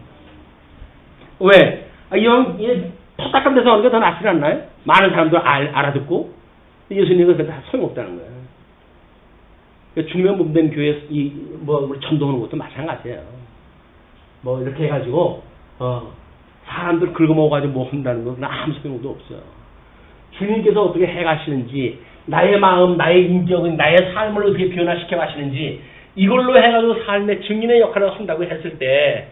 왜? 토닥한 데서 하는 게 더 낫지 않나요? 많은 사람들 알아듣고 예수님은 그게 다 소용없다는 거예요. 주님의 몸된 교회 우리 전도하는 것도 마찬가지예요. 이렇게 해가지고 사람들 긁어먹어가지고 뭐 한다는 건 아무 소용도 없어요. 주님께서 어떻게 해가시는지 나의 마음, 나의 인격은 나의 삶을 어떻게 변화시켜 가시는지 이걸로 해가지고 삶의 증인의 역할을 한다고 했을 때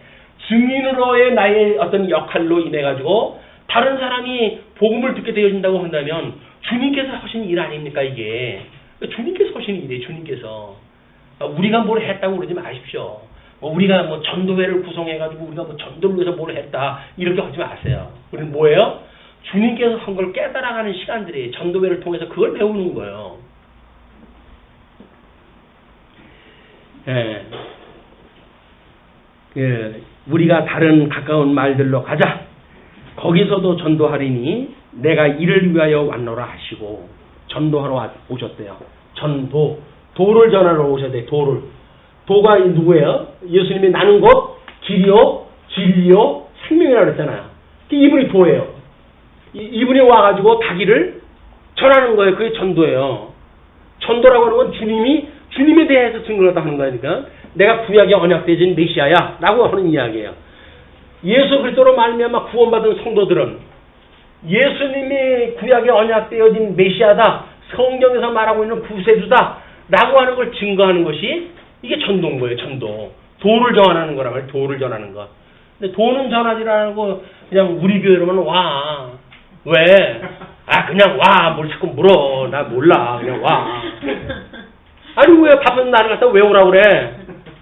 증인으로의 나의 어떤 역할로 인해 가지고 다른 사람이 복음을 듣게 되어진다고 한다면 주님께서 하신 일 아닙니까 이게. 주님께서 하신 일이에요. 주님께서. 우리가 뭘 했다고 그러지 마십시오. 우리가 전도회를 구성해가지고 우리가 전도를 위해서 뭘 했다 이렇게 하지 마세요. 우리는 뭐예요? 주님께서 한 걸 깨달아가는 시간들이 전도회를 통해서 그걸 배우는 거예요. 우리가 다른 가까운 말들로 가자. 거기서도 전도하리니 내가 이를 위하여 왔노라 하시고 전도하러 오셨대요. 도를 전하러 오셨대요. 도가 누구예요? 예수님이 나는 것 길이요 진리요 생명이라고 그랬잖아요. 이분이 도예요. 이분이 와가지고 자기를 전하는 거예요. 그게 전도예요. 전도라고 하는 건 주님에 대해서 증거를 하는 거니까 내가 구약의 언약되어진 메시아야 라고 하는 이야기예요. 예수 그리스도로 말미암아 구원받은 성도들은 예수님이 구약의 언약되어진 메시아다, 성경에서 말하고 있는 구세주다 라고 하는 걸 증거하는 것이 이게 전도인 거예요. 전도. 도를 전하는 거란 말이에요. 도를 전하는 거. 근데 도는 전하지 않고 그냥 우리 교회로만 와. 왜? 그냥 와. 뭘 자꾸 물어. 나 몰라. 그냥 와. 아니 왜 바쁜 나를 갖다 왜 오라고 그래?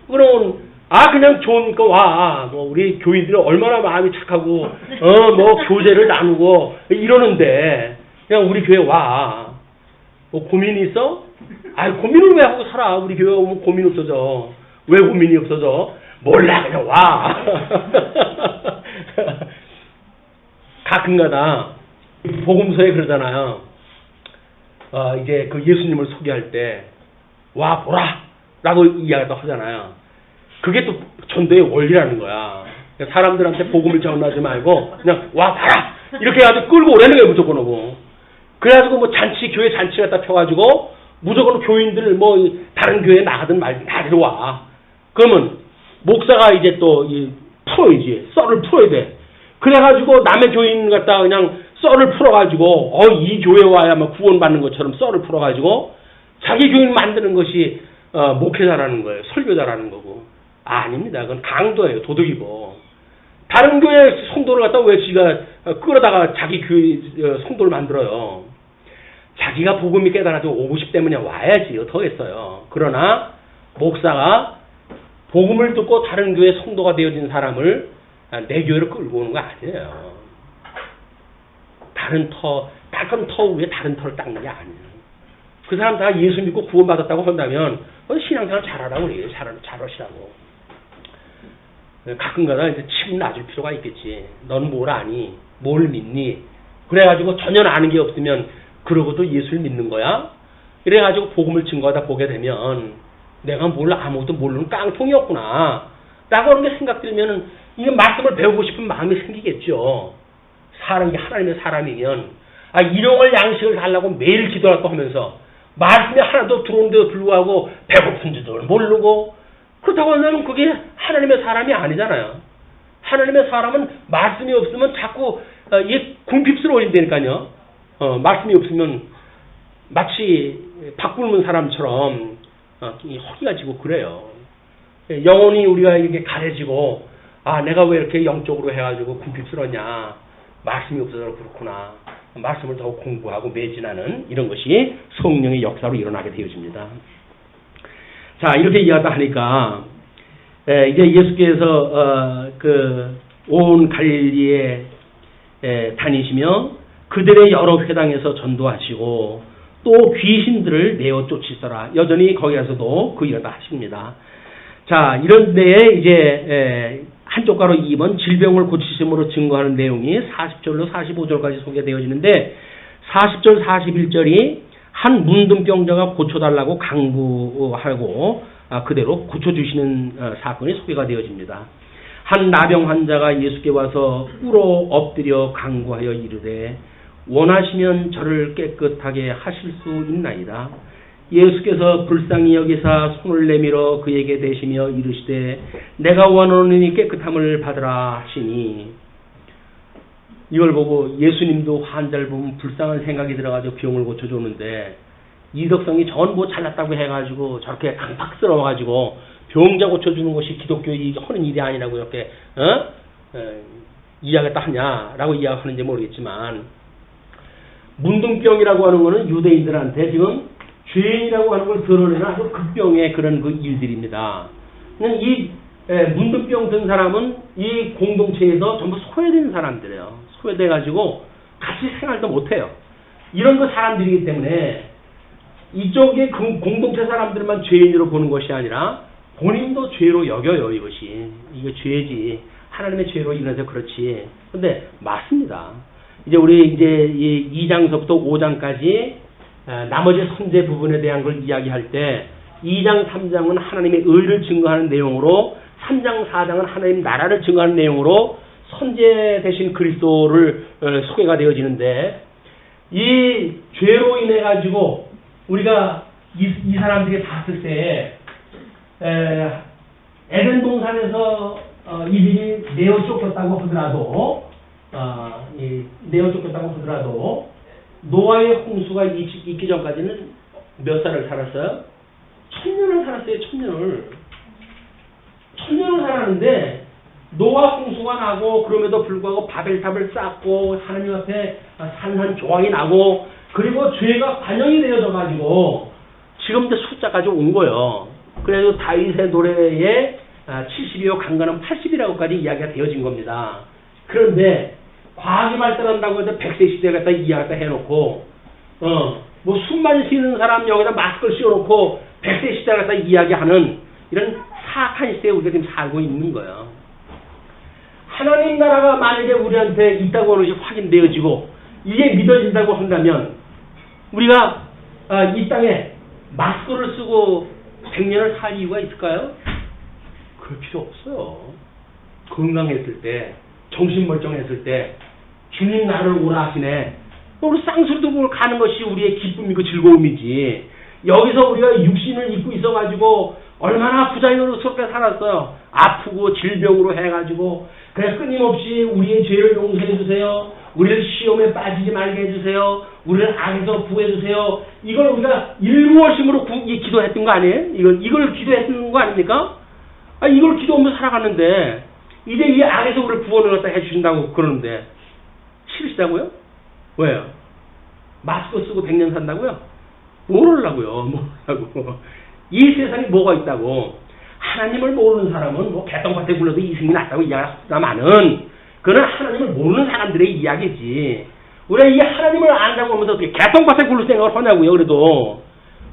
그러면 그냥 좋으니까 와. 우리 교인들이 얼마나 마음이 착하고 교제를 나누고 이러는데 그냥 우리 교회 와. 고민이 있어? 고민을 왜 하고 살아? 우리 교회 오면 고민 없어져. 왜 고민이 없어져? 몰라. 그냥 와. 가끔가다 복음서에 그러잖아요. 이제 그 예수님을 소개할 때 와 보라 라고 이야기도 하잖아요. 그게 또 전도의 원리라는 거야. 사람들한테 복음을 전하지 말고 그냥 와 봐라 이렇게 해가지고 끌고 오라는 거예요. 무조건 오고. 그래가지고 교회 잔치 갖다 펴가지고 무조건 교인들 다른 교회에 나가든 말든 다 데려와. 그러면 목사가 이제 또 풀어야지. 썰을 풀어야 돼. 그래가지고 남의 교인 갖다 그냥 썰을 풀어가지고 이 교회 와야 구원받는 것처럼 썰을 풀어가지고 자기 교인 만드는 것이 목회자라는 거예요. 설교자라는 거고. 아닙니다. 그건 강도예요. 도둑이고. 다른 교회 성도를 갖다 왜 지가 끌어다가 자기 교회 성도를 만들어요. 자기가 복음이 깨달아지고 오고 싶 때문에 와야지요. 더 했어요. 그러나 목사가 복음을 듣고 다른 교회 성도가 되어진 사람을 내 교회로 끌고 오는 거 아니에요. 닦은 터 위에 다른 터를 닦는 게 아니에요. 그 사람 다 예수 믿고 구원받았다고 한다면 신앙생활 잘하라고 그래요. 잘하시라고. 가끔가다 이제 침 놔줄 필요가 있겠지. 넌 뭘 아니? 뭘 믿니? 그래가지고 전혀 아는 게 없으면 그러고도 예수를 믿는 거야? 이래가지고 복음을 증거하다 보게 되면 내가 아무것도 모르는 깡통이었구나 라고 하는 게 생각 들면은 이 말씀을 배우고 싶은 마음이 생기겠죠. 하나님의 사람이면 일용할 양식을 달라고 매일 기도하고 하면서 말씀이 하나도 들어오는데도 불구하고 배고픈지도 모르고 그렇다고 하면 그게 하나님의 사람이 아니잖아요. 하나님의 사람은 말씀이 없으면 자꾸 궁핍스러워진다니까요. 말씀이 없으면 마치 밥 굶은 사람처럼 허기가 지고 그래요. 영혼이 우리가 이렇게 가려지고 내가 왜 이렇게 영적으로 해가지고 궁핍스러웠냐. 말씀이 없어서 그렇구나. 말씀을 더 공부하고 매진하는 이런 것이 성령의 역사로 일어나게 되어집니다. 자, 이렇게 이야기하다 하니까 이제 예수께서 온 갈릴리에 다니시며 그들의 여러 회당에서 전도하시고 또 귀신들을 내어 쫓으시더라. 여전히 거기 가서도 그 일을 다 하십니다. 자, 이런 데에 이제 한쪽 가로 2번 질병을 고치심으로 증거하는 내용이 40절로 45절까지 소개되어지는데 40절 41절이 한 문둥병자가 고쳐달라고 강구하고 그대로 고쳐주시는 사건이 소개가 되어집니다. 한 나병 환자가 예수께 와서 꿇어 엎드려 강구하여 이르되 원하시면 저를 깨끗하게 하실 수 있나이다. 예수께서 불쌍히 여기사 손을 내밀어 그에게 대시며 이르시되 내가 원하노니 깨끗함을 받으라 하시니, 이걸 보고 예수님도 환자를 보면 불쌍한 생각이 들어가지고 병을 고쳐주는데 이덕성이 전부 잘났다고 해가지고 저렇게 강팍스러워가지고 병자 고쳐주는 것이 기독교의 하는 일이 아니라고 이렇게 이야기했다 하냐라고 이야기하는지 모르겠지만, 문둥병이라고 하는 것은 유대인들한테 지금 죄인이라고 하는 걸 드러내는 아주 극병의 그런 그 일들입니다. 이 문둥병 든 사람은 이 공동체에서 전부 소외된 사람들이에요. 소외돼가지고 같이 생활도 못해요. 이런 그 사람들이기 때문에 이쪽에 그 공동체 사람들만 죄인으로 보는 것이 아니라 본인도 죄로 여겨요. 이것이 이게 죄지, 하나님의 죄로 인해서 그렇지. 근데 맞습니다. 이제 우리 이제 이 2장서부터 5장까지 나머지 선제 부분에 대한 걸 이야기할 때 2장 3장은 하나님의 의를 증거하는 내용으로, 3장 4장은 하나님 나라를 증거하는 내용으로 선제 대신 그리스도를 소개가 되어지는데, 이 죄로 인해 가지고 우리가 이 사람들이 봤을 때 에덴 동산에서 이들이 내어 쫓겼다고 하더라도 노아의 홍수가 있기 전까지는 몇 살을 살았어요? 1000년을 살았어요. 1000년을 살았는데 노아 홍수가 나고 그럼에도 불구하고 바벨탑을 쌓고 하나님 앞에 산산조각이 나고 그리고 죄가 반영이 되어져 가지고 지금 이제 숫자까지 온 거예요. 그래서 다윗의 노래에 70이요 강간은 80이라고까지 이야기가 되어진 겁니다. 그런데 과학이 발달한다고 해서 100세 시대 갖다 이야기다 해놓고 뭐 숨만 쉬는 사람 여기다 마스크를 씌워놓고 100세 시대 갖다 이야기하는 이런 사악한 시대에 우리가 지금 살고 있는 거예요. 하나님 나라가 만약에 우리한테 있다고 하는 것이 확인되어지고 이게 믿어진다고 한다면 우리가 이 땅에 마스크를 쓰고 100년을 살 이유가 있을까요? 그럴 필요 없어요. 건강했을 때, 정신 멀쩡했을 때 주님 나를 오라 하시네. 우리 쌍수리도 뭘 가는 것이 우리의 기쁨이고 즐거움이지. 여기서 우리가 육신을 입고 있어가지고 얼마나 부자연스럽게 살았어요. 아프고 질병으로 해가지고 그래서 끊임없이 우리의 죄를 용서해 주세요. 우리를 시험에 빠지지 말게 해주세요. 우리를 악에서 구해주세요. 이걸 우리가 일구월심으로 기도했던 거 아니에요? 이걸 기도했던 거 아닙니까? 이걸 기도하면서 살아갔는데 이제 이 악에서 우리를 구원을 갖다 해주신다고 그러는데 싫으시다고요? 왜요? 마스크 쓰고 100년 산다고요? 모르려고요. 이 세상에 뭐가 있다고. 하나님을 모르는 사람은 뭐 개똥밭에 굴러도 이승이 낫다고 이야기합니다만은 그건 하나님을 모르는 사람들의 이야기지. 우리가 이 하나님을 안다고 하면서 어떻게 개똥밭에 굴릴 생각을 하냐고요. 그래도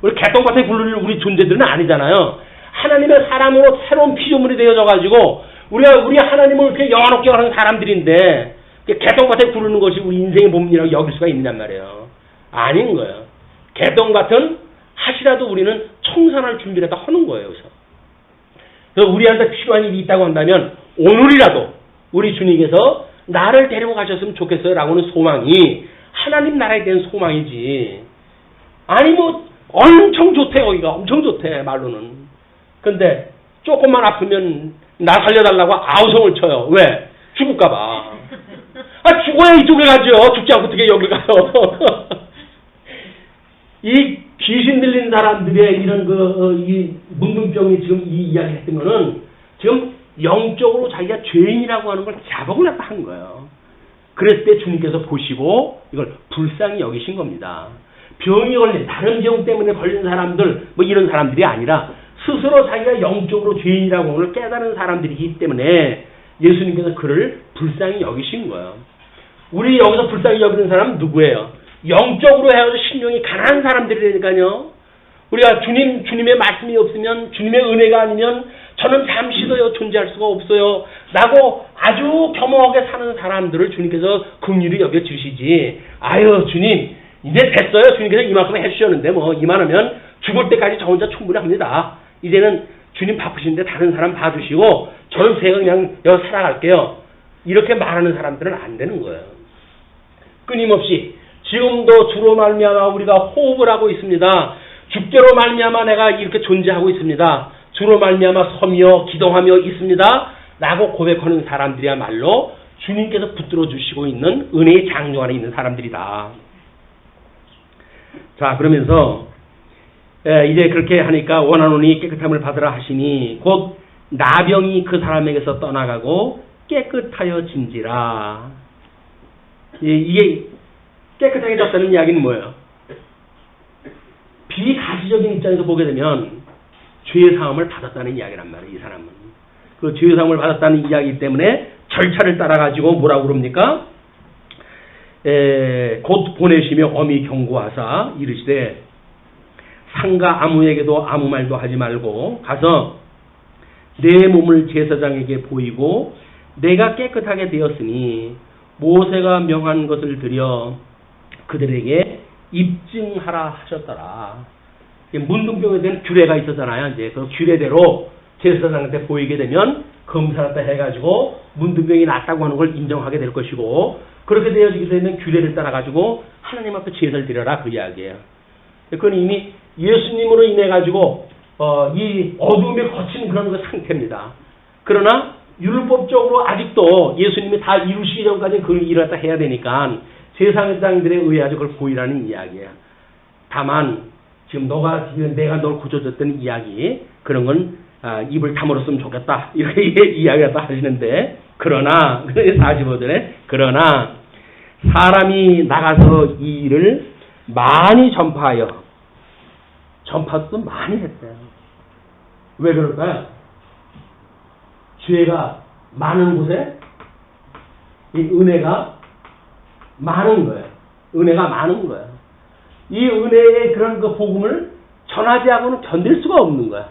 우리 개똥밭에 굴릴 우리 존재들은 아니잖아요. 하나님의 사람으로 새로운 피조물이 되어져가지고 우리 하나님을 이렇게 영화롭게 하는 사람들인데 개똥밭에 굴르는 것이 우리 인생의 본문이라고 여길 수가 있냔 말이에요. 아닌 거예요. 개똥같은 하시라도 우리는 청산할 준비를 다 하는 거예요. 그래서 우리한테 필요한 일이 있다고 한다면 오늘이라도 우리 주님께서 나를 데리고 가셨으면 좋겠어요 라고는 소망이 하나님 나라에 대한 소망이지. 아니 뭐 엄청 좋대. 거기가 엄청 좋대 말로는. 근데 조금만 아프면 나 살려달라고 아우성을 쳐요. 왜? 죽을까 봐. 죽어야 이쪽에 가죠. 죽지 않고 어떻게 여기 가요. 이 귀신 들린 사람들의 이런 이 문둥병이 지금 이 이야기 했던 거는 지금 영적으로 자기가 죄인이라고 하는 걸 자복을 했다 한 거예요. 그랬을 때 주님께서 보시고 이걸 불쌍히 여기신 겁니다. 병이 걸린, 다른 병 때문에 걸린 사람들, 뭐 이런 사람들이 아니라 스스로 자기가 영적으로 죄인이라고 하는 걸 깨달은 사람들이기 때문에 예수님께서 그를 불쌍히 여기신 거예요. 우리 여기서 불쌍히 여기는 사람은 누구예요? 영적으로 해가지고 신령이 가난한 사람들이라니까요. 우리가 주님의 말씀이 없으면, 주님의 은혜가 아니면 저는 잠시도 존재할 수가 없어요 라고 아주 겸허하게 사는 사람들을 주님께서 긍휼히 여겨주시지. 아유 주님 이제 됐어요. 주님께서 이만큼 해주셨는데 뭐 이만하면 죽을 때까지 저 혼자 충분히 합니다. 이제는 주님 바쁘신데 다른 사람 봐주시고 저는 제가 그냥 여기 살아갈게요. 이렇게 말하는 사람들은 안 되는 거예요. 끊임없이 지금도 주로 말미암아 우리가 호흡을 하고 있습니다. 주께로 말미암아 내가 이렇게 존재하고 있습니다. 주로 말미암아 서며 기도하며 있습니다. 라고 고백하는 사람들이야말로 주님께서 붙들어 주시고 있는 은혜의 장로 안에 있는 사람들이다. 자, 그러면서 이제 그렇게 하니까 원하노니 깨끗함을 받으라 하시니 곧 나병이 그 사람에게서 떠나가고 깨끗하여진지라. 이게 깨끗하게 졌다는 이야기는 뭐예요? 비가시적인 입장에서 보게 되면 죄의 사함을 받았다는 이야기란 말이에요. 이 사람은 그 죄의 사함을 받았다는 이야기 때문에 절차를 따라가지고 뭐라고 그럽니까? 곧 보내시며 엄히 경고하사 이르시되 상가 아무에게도 아무 말도 하지 말고 가서 내 몸을 제사장에게 보이고 내가 깨끗하게 되었으니 모세가 명한 것을 드려 그들에게 입증하라 하셨더라. 문둥병에 대한 규례가 있었잖아요. 이제 그 규례대로 제사장한테 보이게 되면 검사했다 해가지고 문둥병이 낫다고 하는 걸 인정하게 될 것이고 그렇게 되어지게 되면 규례를 따라가지고 하나님 앞에 제사를 드려라 그 이야기예요. 그건 이미 예수님으로 인해 가지고 이 어둠에 거친 그런 그 상태입니다. 그러나 율법적으로 아직도 예수님이 다 이루시기 전까지 그걸 일을 다 해야 되니까 제사장들에 의해 그걸 보이라는 이야기예요. 다만 지금 내가 널 고쳐줬던 이야기 그런 건 입을 다물었으면 좋겠다 이렇게 이야기가 다 하시는데 그러나 45절에 그러나 사람이 나가서 이 일을 많이 전파도 많이 했대요. 왜 그럴까요? 죄가 많은 곳에 이 은혜가 많은 거예요. 은혜가 많은 거예요. 이 은혜의 그런 그 복음을 전하지 않고는 견딜 수가 없는 거야.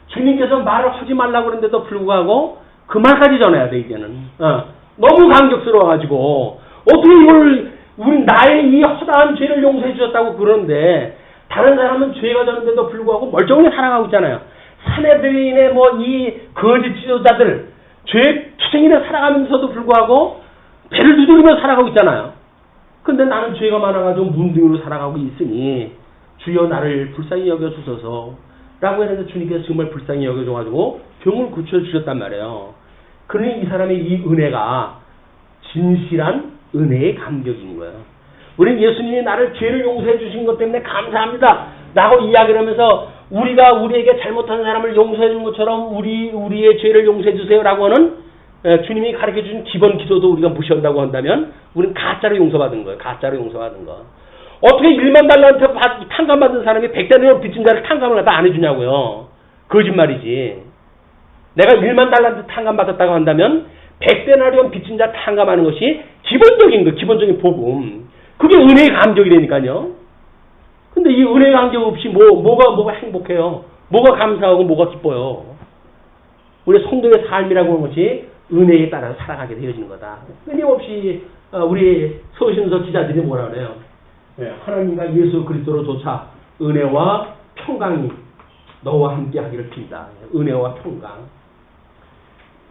주님께서 말을 하지 말라고 그러는데도 불구하고 그 말까지 전해야 돼, 이제는. 너무 감격스러워가지고, 어떻게 이걸, 나의 이 허다한 죄를 용서해 주셨다고 그러는데, 다른 사람은 죄가 졌는데도 불구하고 멀쩡히 살아가고 있잖아요. 사내들인의 이 거짓 지도자들, 죄 투쟁이나 살아가면서도 불구하고 배를 두드리며 살아가고 있잖아요. 근데 나는 죄가 많아가지고 문둥이로 살아가고 있으니 주여 나를 불쌍히 여겨주소서 라고 했는데 주님께서 정말 불쌍히 여겨줘가지고 병을 고쳐주셨단 말이에요. 그러니 이 사람의 이 은혜가 진실한 은혜의 감격인 거예요. 우리는 예수님이 나를 죄를 용서해 주신 것 때문에 감사합니다 라고 이야기를 하면서 우리가 우리에게 잘못한 사람을 용서해 준 것처럼 우리의 죄를 용서해 주세요 라고 하는 주님이 가르쳐 주신 기본 기도도 우리가 무시한다고 한다면 우리는 가짜로 용서받은 거예요. 가짜로 용서받은 거. 어떻게 1만 달러한테 탕감받은 사람이 100달러 빚진 자를 탕감을 갖다 안 해주냐고요. 거짓말이지. 내가 1만 달러한테 탕감받았다고 한다면 100데나리온 빚진 자 탕감하는 것이 기본적인 거, 기본적인 복음. 그게 은혜의 감격이라니까요. 근데 이 은혜의 감격 없이 뭐가 행복해요. 뭐가 감사하고 뭐가 기뻐요. 우리 성도의 삶이라고 하는 것이 은혜에 따라 살아가게 되어지는 거다. 끊임없이 우리 서신서 기자들이 뭐라 그래요? 하나님과 예수 그리스도로조차 은혜와 평강이 너와 함께 하기를 빈다. 은혜와 평강.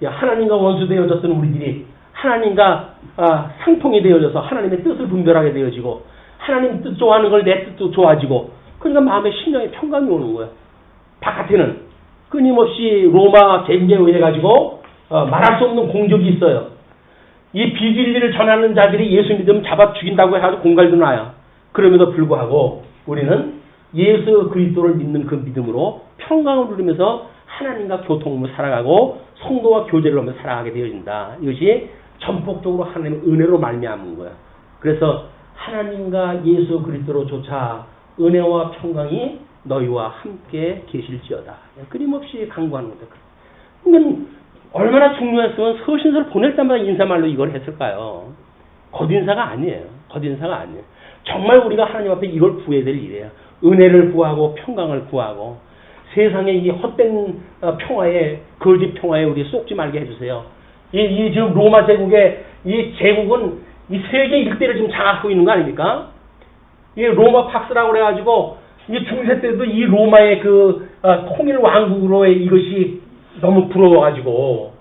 하나님과 원수 되어졌던 우리들이 하나님과 상통이 되어져서 하나님의 뜻을 분별하게 되어지고 하나님 뜻 좋아하는 걸 내 뜻도 좋아지고 그러니까 마음의 심령에 평강이 오는 거예요. 바깥에는 끊임없이 로마 제국에 의해 가지고 말할 수 없는 공격이 있어요. 이 비진리를 전하는 자들이 예수 믿으면 잡아 죽인다고 해가지고 공갈도 나요. 그럼에도 불구하고 우리는 예수 그리스도를 믿는 그 믿음으로 평강을 누리면서 하나님과 교통으로 살아가고 성도와 교제를 하면서 살아가게 되어진다. 이것이 전폭적으로 하나님의 은혜로 말미암은 거예요. 그래서 하나님과 예수 그리스도로조차 은혜와 평강이 너희와 함께 계실지어다. 끊임없이 강구하는 거다. 그러면 얼마나 중요했으면 서신서를 보낼 때마다 인사말로 이걸 했을까요? 겉인사가 아니에요. 겉인사가 아니에요. 정말 우리가 하나님 앞에 이걸 구해야 될 일이에요. 은혜를 구하고 평강을 구하고 세상의 이 헛된 평화에 거짓 평화에 우리 쏙지 말게 해주세요. 이 지금 로마 제국의 이 제국은 이 세계 일대를 지금 장악하고 있는 거 아닙니까? 이 로마 팍스라고 그래가지고 이 중세 때도 이 로마의 그 통일 왕국으로의 이것이 너무 부러워가지고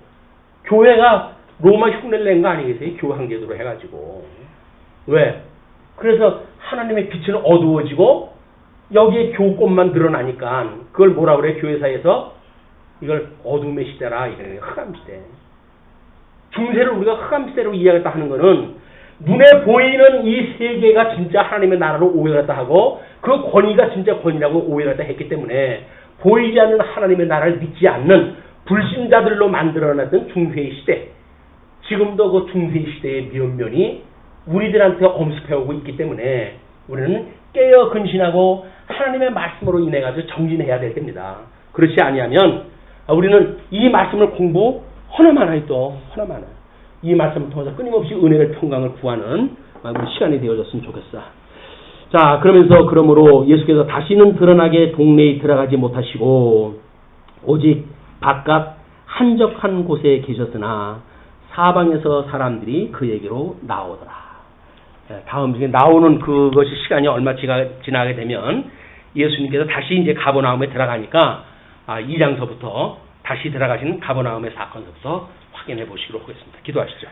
교회가 로마 흉내를 낸 거 아니겠어요? 교황 제도로 해가지고. 왜? 그래서 하나님의 빛은 어두워지고 여기에 교권만 드러나니까 그걸 뭐라 그래? 교회사에서 이걸 어둠의 시대라 이러는 흑암 시대. 중세를 우리가 흑암 시대로 이해하겠다 하는 거는 눈에 보이는 이 세계가 진짜 하나님의 나라로 오해했다 하고 그 권위가 진짜 권위라고 오해했다 했기 때문에 보이지 않는 하나님의 나라를 믿지 않는 불신자들로 만들어놨던 중세의 시대. 지금도 그 중세의 시대의 면면이 우리들한테 엄습해오고 있기 때문에 우리는 깨어 근신하고 하나님의 말씀으로 인해 가지고 정진해야 될 때입니다. 그렇지 아니하면 우리는 이 말씀을 공부 하나만 또 하나만 이 말씀을 통해서 끊임없이 은혜를 평강을 구하는 우리 시간이 되어졌으면 좋겠어. 자, 그러므로 예수께서 다시는 드러나게 동네에 들어가지 못하시고 오직 바깥 한적한 곳에 계셨으나 사방에서 사람들이 그에게로 나오더라. 다음 시간에 나오는 그것이 시간이 얼마 지나게 되면 예수님께서 다시 이제 가버나움에 들어가니까 2장서부터 다시 들어가시는 가버나움의 사건서부터 확인해 보시기로 하겠습니다. 기도하시죠.